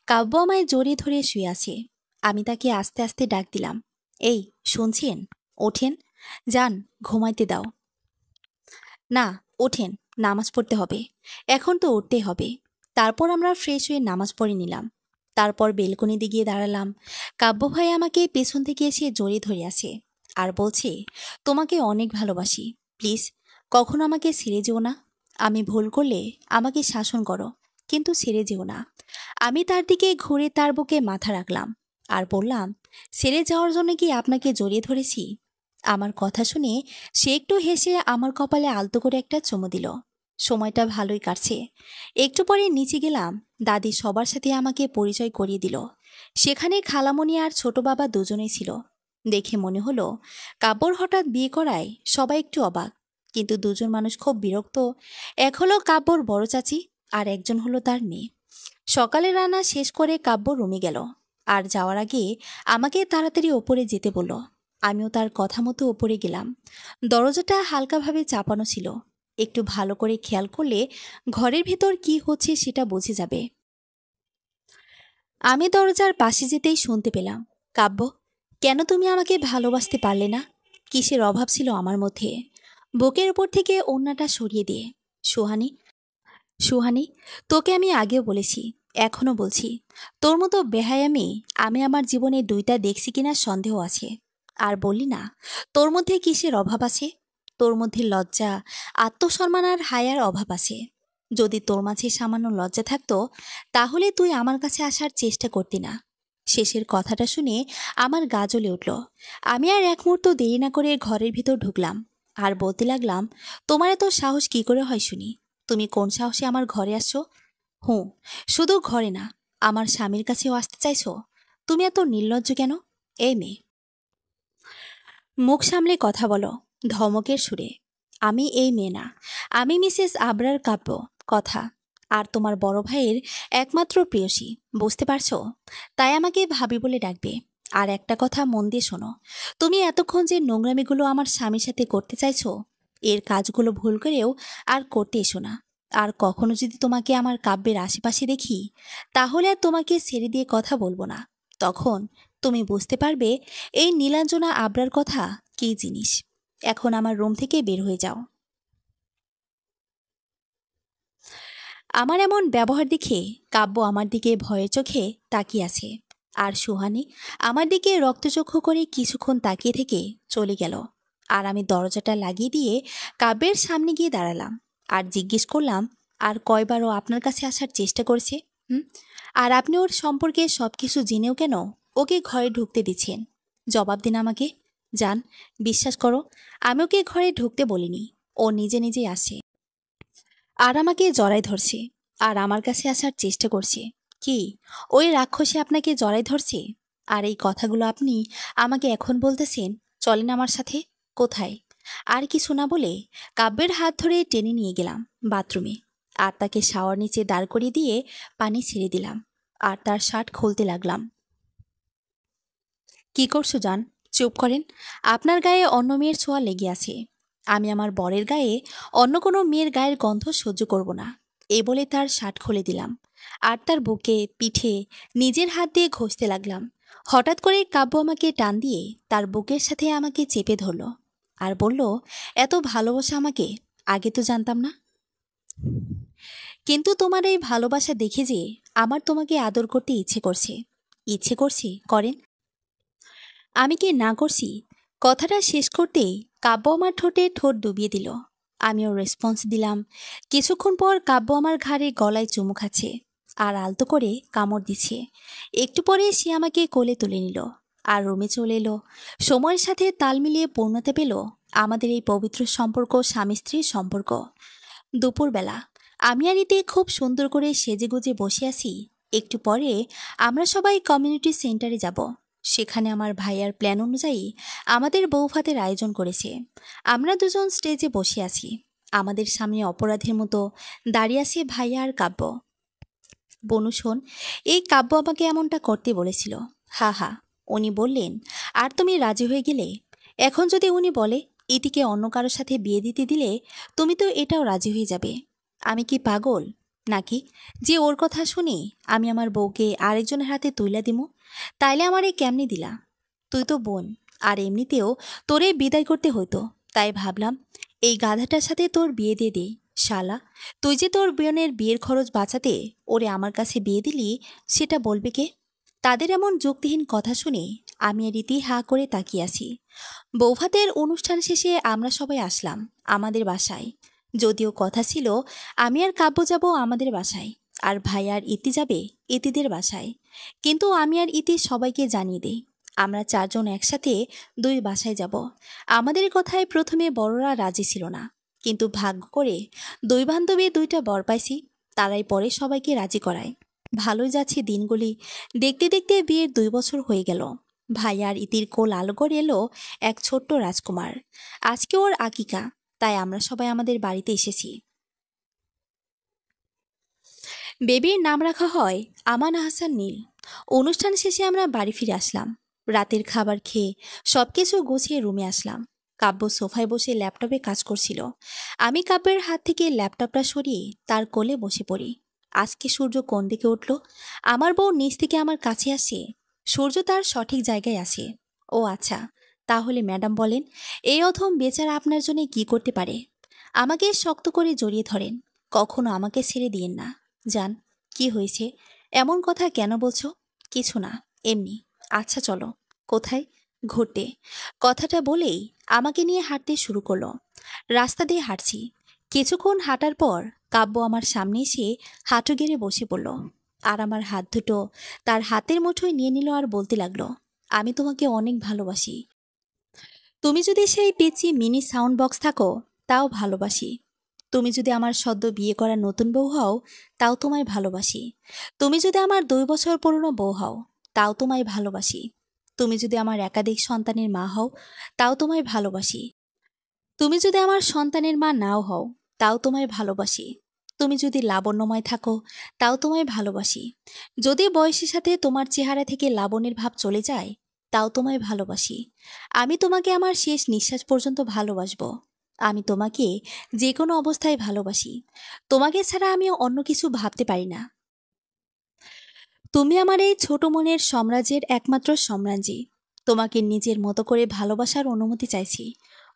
কাব্য আমায় জড়িয়ে ধরে শুয়ে আছে। আমি তাকে আস্তে আস্তে ডাক দিলাম, এই শুনছেন? ওঠেন, যান, ঘুমাইতে দাও। না, ওঠেন, নামাজ পড়তে হবে। এখন তো উঠতে হবে। তারপর আমরা ফ্রেশ হয়ে নামাজ পড়ে নিলাম। তারপর বেলকনিতে গিয়ে দাঁড়ালাম। কাব্য ভাই আমাকে পেছন থেকে এসে জড়িয়ে ধরে আছে আর বলছে, তোমাকে অনেক ভালোবাসি, প্লিজ কখনো আমাকে ছেড়ে যেও না। আমি ভুল করলে আমাকে শাসন করো, কিন্তু ছেড়ে যেও না। আমি তার দিকে ঘুরে তার বুকে মাথা রাখলাম আর বললাম, ছেড়ে যাওয়ার জন্য কি আপনাকে জড়িয়ে ধরেছি? আমার কথা শুনে সে একটু হেসে আমার কপালে আলতো করে একটা চুমু দিল। সময়টা ভালোই কাটছে। একটু পরে নিচে গেলাম। দাদি সবার সাথে আমাকে পরিচয় করিয়ে দিল। সেখানে খালামণি আর ছোট বাবা দুজনেই ছিল। দেখে মনে হলো কাব্যর হঠাৎ বিয়ে করায় সবাই একটু অবাক, কিন্তু দুজন মানুষ খুব বিরক্ত। এক হলো কাব্যর বড় চাচি আর একজন হলো তার মেয়ে। সকালে রান্না শেষ করে কাব্য রুমে গেল আর যাওয়ার আগে আমাকে তাড়াতাড়ি ওপরে যেতে বলল। আমিও তার কথা মতো ওপরে গেলাম। দরজাটা হালকাভাবে চাপানো ছিল। একটু ভালো করে খেয়াল করলে ঘরের ভেতর কি হচ্ছে সেটা বুঝে যাবে। আমি দরজার পাশে যেতেই শুনতে পেলাম, কাব্য, কেন তুমি আমাকে ভালোবাসতে পারলে না? কিসের অভাব ছিল আমার মধ্যে? বুকের উপর থেকে ওড়নাটা সরিয়ে দিয়ে, সুহানি, সুহানি, তোকে আমি আগেও বলেছি, এখনো বলছি, তোর মতো বেহায়া মেয়ে আমি আমার জীবনে দুইটা দেখছি কিনা সন্দেহ আছে। আর বললি না তোর মধ্যে কিসের অভাব আছে? তোর মধ্যে লজ্জা, আত্মসম্মান আর হায়ার অভাব আছে। যদি তোর মাঝে সামান্য লজ্জা থাকতো তাহলে তুই আমার কাছে আসার চেষ্টা করতি না। শেষের কথাটা শুনে আমার গা জ্বলে উঠল। আমি আর এক মুহূর্ত দেরি না করে ঘরের ভিতর ঢুকলাম আর বলতে লাগলাম, তোমার এত সাহস কি করে হয় শুনি? তুমি কোন সাহসে আমার ঘরে আসছো? হুঁ, শুধু ঘরে না, আমার স্বামীর কাছেও আসতে চাইছো? তুমি এত নির্লজ্জ কেন? এই মেয়ে, মুখ সামলে কথা বলো। ধমকের সুরে। আমি এই মেয়ে না, আমি মিসেস আবরার কাব্য। কথা। আর তোমার বড় ভাইয়ের একমাত্র প্রেয়সী, বুঝতে পারছো? তাই আমাকে ভাবি বলে ডাকবে। আর একটা কথা মন দিয়ে শোনো, তুমি এতক্ষণ যে নোংরামিগুলো আমার স্বামীর সাথে করতে চাইছো, এর কাজগুলো ভুল করেও আর করতে এসো না। আর কখনো যদি তোমাকে আমার কাব্যের আশেপাশে দেখি, তাহলে আর তোমাকে ছেড়ে দিয়ে কথা বলবো না। তখন তুমি বুঝতে পারবে এই নীলাঞ্জনা আবরার কথা কী জিনিস। এখন আমার রুম থেকে বের হয়ে যাও। আমার এমন ব্যবহার দেখে কাব্য আমার দিকে ভয়ের চোখে তাকিয়ে আছে, আর সুহানি আমার দিকে রক্তচক্ষু করে কিছুক্ষণ তাকিয়ে থেকে চলে গেল। আর আমি দরজাটা লাগিয়ে দিয়ে কাব্যের সামনে গিয়ে দাঁড়ালাম আর জিজ্ঞেস করলাম, আর কয়বারও আপনার কাছে আসার চেষ্টা করছে? হুম? আর আপনি ওর সম্পর্কে সব কিছু জেনেও কেন ওকে ঘরে ঢুকতে দিচ্ছেন? জবাব দিন আমাকে। যান, বিশ্বাস করো, আমি ওকে ঘরে ঢুকতে বলিনি। ও নিজে নিজেই আসে আর আমাকে জড়ায় ধরছে আর আমার কাছে আসার চেষ্টা করছে। কি ওই রাক্ষসী আপনাকে জড়ায় ধরছে? আর এই কথাগুলো আপনি আমাকে এখন বলতেছেন? চলেন আমার সাথে। কোথায়? আর কিছু না বলে কাব্যের হাত ধরে টেনে নিয়ে গেলাম বাথরুমে। আর তাকে শাওয়ার নিচে দাঁড় করিয়ে দিয়ে পানি ছেড়ে দিলাম আর তার শার্ট খুলতে লাগলাম। কি করছো জান? চুপ করেন। আপনার গায়ে অন্য মেয়ের ছোঁয়া লেগে আছে। আমি আমার বরের গায়ে অন্য কোনো মেয়ের গায়ের গন্ধ সহ্য করব না। এই বলে তার শার্ট খুলে দিলাম আর তার বুকে পিঠে নিজের হাত দিয়ে ঘষতে লাগলাম। হঠাৎ করে কাব্য আমাকে টান দিয়ে তার বুকের সাথে আমাকে চেপে ধরল আর বলল, এত ভালোবাসা আমাকে আগে তো জানতাম না। কিন্তু তোমার এই ভালোবাসা দেখে যে আমার তোমাকে আদর করতে ইচ্ছে করছে। ইচ্ছে করছে করেন। আমি কি না করছি? কথাটা শেষ করতেই কাব্য আমার ঠোঁটে ঠোঁট ডুবিয়ে দিল। আমিও রেসপন্স দিলাম। কিছুক্ষণ পর কাব্য আমার ঘাড়ে গলায় চুমু খাচ্ছে আর আলতো করে কামড় দিচ্ছে। একটু পরে সে আমাকে কোলে তুলে নিল আর রুমে চলে এলো। সময়ের সাথে তাল মিলিয়ে পূর্ণতা পেল আমাদের এই পবিত্র সম্পর্ক, স্বামী স্ত্রীর সম্পর্ক। দুপুরবেলা আমি আর ইতি খুব সুন্দর করে সেজেগুজে বসে আছি। একটু পরে আমরা সবাই কমিউনিটি সেন্টারে যাব। সেখানে আমার ভাইয়ার প্ল্যান অনুযায়ী আমাদের বৌভাতের আয়োজন করেছে। আমরা দুজন স্টেজে বসে আছি। আমাদের সামনে অপরাধের মতো দাঁড়িয়ে আছে ভাইয়া আর কাব্য। বনু শোন, এই কাব্য আমাকে এমনটা করতে বলেছিল। হা হা। উনি বললেন, আর তুমি রাজি হয়ে গেলে? এখন যদি উনি বলে ইতিকে অন্য কারোর সাথে বিয়ে দিতে দিলে, তুমি তো এটাও রাজি হয়ে যাবে। আমি কি পাগল নাকি যে ওর কথা শুনি আমি আমার বউকে আরেকজনের হাতে তুইলা দিমু? তাইলে আমারে কেমনি দিলা? তুই তো বোন, আর এমনিতেও তোরে বিদায় করতে হইতো। তাই ভাবলাম এই গাধাটার সাথে তোর বিয়ে দিয়ে দে। শালা, তুই যে তোর বোনের বিয়ের খরচ বাঁচাতে ওরে আমার কাছে বিয়ে দিলি, সেটা বলবে কে? তাদের এমন যুক্তিহীন কথা শুনে আমি আর রীতি হা করে তাকিয়ে আছি। বৌভাতের অনুষ্ঠান শেষে আমরা সবাই আসলাম আমাদের বাসায়। যদিও কথা ছিল আমি আর কাব্য যাব আমাদের বাসায়, আর ভাই আর ইতি যাবে ইতিদের বাসায়। কিন্তু আমি আর ইতি সবাইকে জানিয়ে দেই আমরা চারজন একসাথে দুই বাসায় যাব। আমাদের কথায় প্রথমে বড়রা রাজি ছিল না, কিন্তু ভাগ্য করে দুই বান্ধবী দুইটা বর পাইছি, তারাই পরে সবাইকে রাজি করায়। ভালোই যাচ্ছে দিনগুলি। দেখতে দেখতে বিয়ের 2 বছর হয়ে গেল। ভাই আর ইতির কোল আলো করে এলো এক ছোট্ট রাজকুমার। আজকে ওর আকিকা, তাই আমরা সবাই আমাদের বাড়িতে এসেছি। বেবির নাম রাখা হয় আমান আহসান নীল। অনুষ্ঠান শেষে আমরা বাড়ি ফিরে আসলাম। রাতের খাবার খেয়ে সবকিছু গুছিয়ে রুমে আসলাম। কাব্য সোফায় বসে ল্যাপটপে কাজ করছিল। আমি কাব্যের হাত থেকে ল্যাপটপটা সরিয়ে তার কোলে বসে পড়ি। আজকে সূর্য কোন দিকে উঠল? আমার বউ নিচ থেকে আমার কাছে আসে। সূর্য তার সঠিক জায়গায় আসে। ও আচ্ছা, তাহলে ম্যাডাম বলেন, এই অধম বেচারা আপনার জন্য কি করতে পারে? আমাকে শক্ত করে জড়িয়ে ধরেন। কখনো আমাকে ছেড়ে দিয়েন না। জান, কি হয়েছে? এমন কথা কেন বলছো? কিছু না, এমনি। আচ্ছা চলো। কোথায়? ঘুরতে। কথাটা বলেই আমাকে নিয়ে হাঁটতে শুরু করলো। রাস্তা দিয়ে হাঁটছি। কিছুক্ষণ হাঁটার পর কাব্য আমার সামনে এসে হাঁটু গেড়ে বসে পড়ল আর আমার হাত দুটো তার হাতের মুঠোয় নিয়ে নিল আর বলতে লাগলো, আমি তোমাকে অনেক ভালোবাসি। তুমি যদি সেই পিচি মিনি সাউন্ড বক্স থাকো, তাও ভালোবাসি। তুমি যদি আমার সদ্য বিয়ে করা নতুন বউ হও তাও তোমায় ভালোবাসি। তুমি যদি আমার 2 বছর পুরনো বউ হও তাও তোমায় ভালোবাসি। তুমি যদি আমার একাধিক সন্তানের মা হও তাও তোমায় ভালোবাসি। তুমি যদি আমার সন্তানের মা নাও হও তাও তোমায় ভালোবাসি। তুমি যদি লাবণ্যময় থাকো তাও তোমায় ভালোবাসি। যদি বয়সের সাথে তোমার চেহারা থেকে লাবণ্যের ভাব চলে যায় তাও তোমায় ভালোবাসি। আমি তোমাকে আমার শেষ নিঃশ্বাস পর্যন্ত ভালোবাসবো। আমি তোমাকে যে কোনো অবস্থায় ভালোবাসি। তোমাকে ছাড়া আমি অন্য কিছু ভাবতে পারি না। তুমি আমার এই ছোট মনের সাম্রাজ্যের একমাত্র সম্রাজ্ঞী। তোমাকে নিজের মতো করে ভালোবাসার অনুমতি চাইছি।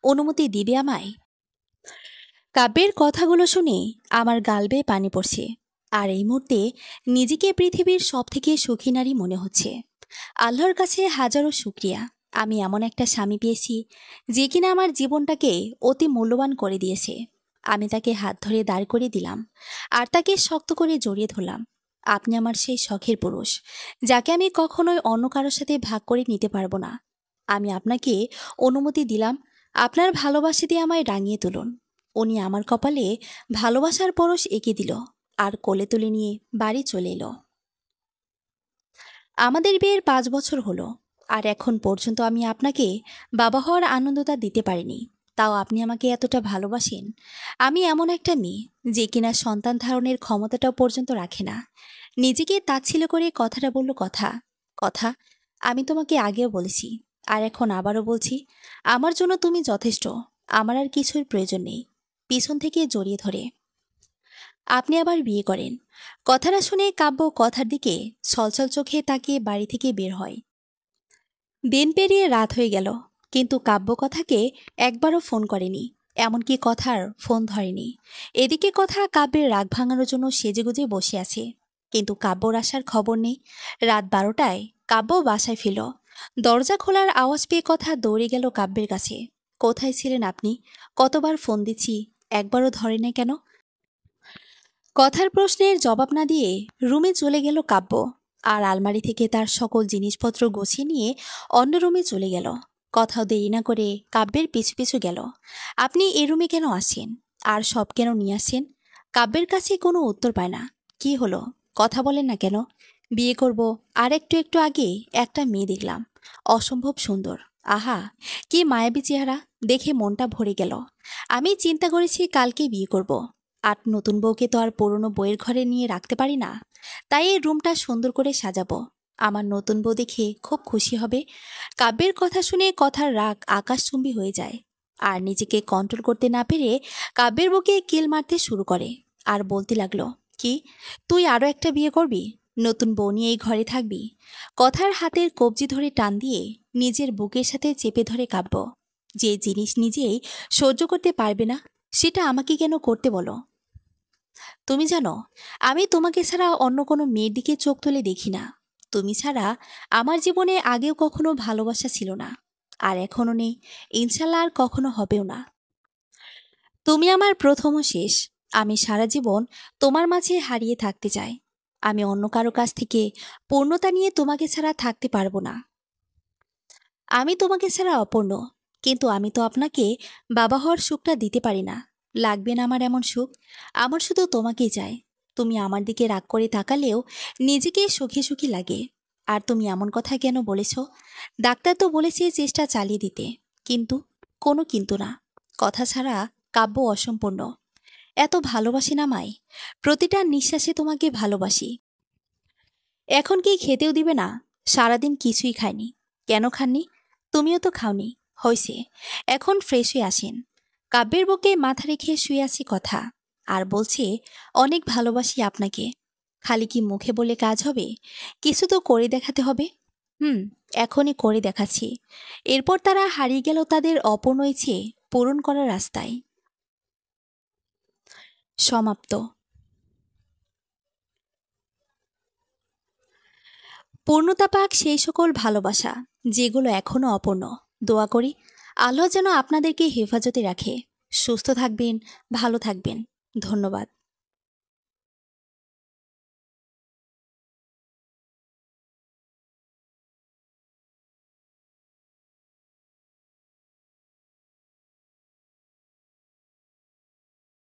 অনুমতি দিবে আমায়? কাব্যের কথাগুলো শুনে আমার গাল বেয়ে পানি পড়ছে। আর এই মুহূর্তে নিজেকে পৃথিবীর সবথেকে সুখী নারী মনে হচ্ছে। আল্লাহর কাছে হাজারো শুকরিয়া, আমি এমন একটা স্বামী পেয়েছি যে কিনা আমার জীবনটাকে অতি মূল্যবান করে দিয়েছে। আমি তাকে হাত ধরে দাঁড় করে দিলাম আর তাকে শক্ত করে জড়িয়ে ধরলাম। আপনি আমার সেই শখের পুরুষ, যাকে আমি কখনোই অন্য কারোর সাথে ভাগ করে নিতে পারবো না। আমি আপনাকে অনুমতি দিলাম, আপনার ভালোবাসা দিয়ে আমায় রাঙিয়ে তুলুন। উনি আমার কপালে ভালোবাসার পরশ এঁকে দিল আর কোলে তুলে নিয়ে বাড়ি চলে এলো। আমাদের বিয়ের 5 বছর হলো, আর এখন পর্যন্ত আমি আপনাকে বাবা হওয়ার আনন্দটা দিতে পারিনি। তাও আপনি আমাকে এতটা ভালোবাসেন। আমি এমন একটা মেয়ে যে কিনা সন্তান ধারণের ক্ষমতাটাও পর্যন্ত রাখে না। নিজেকে তাচ্ছিল্য করে কথাটা বলল কথা কথা। আমি তোমাকে আগেও বলেছি আর এখন আবারও বলছি, আমার জন্য তুমি যথেষ্ট। আমার আর কিছুর প্রয়োজন নেই। পিছন থেকে জড়িয়ে ধরে আপনি আবার বিয়ে করেন। কথাটা শুনে কাব্য কথার দিকে ছলছল চোখে তাকিয়ে বাড়ি থেকে বের হয়। দিন পেরিয়ে রাত হয়ে গেল, কিন্তু কাব্য কথাকে একবারও ফোন করেনি, এমনকি কথার ফোন ধরেনি। এদিকে কথা কাব্যের রাগ ভাঙানোর জন্য সেজেগুজে বসে আছে, কিন্তু কাব্যর আসার খবর নেই। রাত 12টায় কাব্য বাসায় ফিরল। দরজা খোলার আওয়াজ পেয়ে কথা দৌড়ে গেল কাব্যের কাছে। কোথায় ছিলেন আপনি? কতবার ফোন দিচ্ছি, একবারও ধরে নেই কেন? কথার প্রশ্নের জবাব না দিয়ে রুমে চলে গেল কাব্য, আর আলমারি থেকে তার সকল জিনিসপত্র গুছিয়ে নিয়ে অন্য রুমে চলে গেল। কথাও দেরি না করে কাব্যের পিছু পিছু গেল। আপনি এ রুমে কেন আসেন, আর সব কেন নিয়ে আসেন? কাব্যের কাছে কোনো উত্তর পায় না। কি হলো, কথা বলেন না কেন? বিয়ে করব, আর একটু একটু আগে একটা মেয়ে দেখলাম, অসম্ভব সুন্দর। আহা, কি মায়াবী চেহারা, দেখে মনটা ভরে গেল। আমি চিন্তা করেছি কালকে বিয়ে করব, আর নতুন বউকে তো আর পুরনো বইয়ের ঘরে নিয়ে রাখতে পারি না। তাই এই রুমটা সুন্দর করে সাজাবো। আমার নতুন বউ দেখে খুব খুশি হবে। কাব্যের কথা শুনে কথার রাগ আকাশচুম্বী হয়ে যায়, আর নিজেকে কন্ট্রোল করতে না পেরে কাব্যের বুকে কিল মারতে শুরু করে আর বলতে লাগলো, কি তুই আরও একটা বিয়ে করবি? নতুন বউ নিয়ে এই ঘরে থাকবি? কথার হাতের কবজি ধরে টান দিয়ে নিজের বুকের সাথে চেপে ধরে কাব্য। যে জিনিস নিজেই সহ্য করতে পারবে না সেটা আমাকে কেন করতে বলো? তুমি জানো, আমি তোমাকে ছাড়া অন্য কোনো মেয়ের দিকে চোখ তুলে দেখি না। তুমি ছাড়া আমার জীবনে আগেও কখনো ভালোবাসা ছিল না, আর এখনো নেই, ইনশাল্লাহ আর কখনো হবেও না। তুমি আমার প্রথম ও শেষ। আমি সারা জীবন তোমার মাঝে হারিয়ে থাকতে চাই। আমি অন্য কারো কাছ থেকে পূর্ণতা নিয়ে তোমাকে ছাড়া থাকতে পারবো না। আমি তোমাকে ছাড়া অপূর্ণ, কিন্তু আমি তো আপনাকে বাবা হওয়ার সুখটা দিতে পারি না। লাগবে না আমার এমন সুখ। আমার শুধু তোমাকেই চাই। তুমি আমার দিকে রাগ করে তাকালেও নিজেকে সুখী সুখী লাগে। আর তুমি এমন কথা কেন বলেছ? ডাক্তার তো বলেছে চেষ্টা চালিয়ে দিতে, কিন্তু কোনো কিন্তু না। কথা ছাড়া কাব্য অসম্পূর্ণ। এত ভালোবাসি না মাই, প্রতিটা নিঃশ্বাসে তোমাকে ভালোবাসি। এখন কি খেতেও দিবে না? সারাদিন কিছুই খায়নি। কেন খাননি? তুমিও তো খাওনি। হয়েছে, এখন ফ্রেশ হয়ে আসেন। কাব্যের বুকে মাথা রেখে শুয়ে আছি কথা, আর বলছে, অনেক ভালোবাসি আপনাকে। খালি কি মুখে বলে কাজ হবে? কিছু তো করে দেখাতে হবে। হুম, এখনই করে দেখাচ্ছি। এরপর তারা হারিয়ে গেল তাদের অপূর্ণ ইচ্ছে পূরণ করার রাস্তায়। সমাপ্ত। পূর্ণতা পাক সেই সকল ভালোবাসা যেগুলো এখনো অপূর্ণ। দোয়া করি আল্লাহ যেন আপনাদেরকে হেফাজতে রাখে। সুস্থ থাকবেন, ভালো থাকবেন। ধন্যবাদ।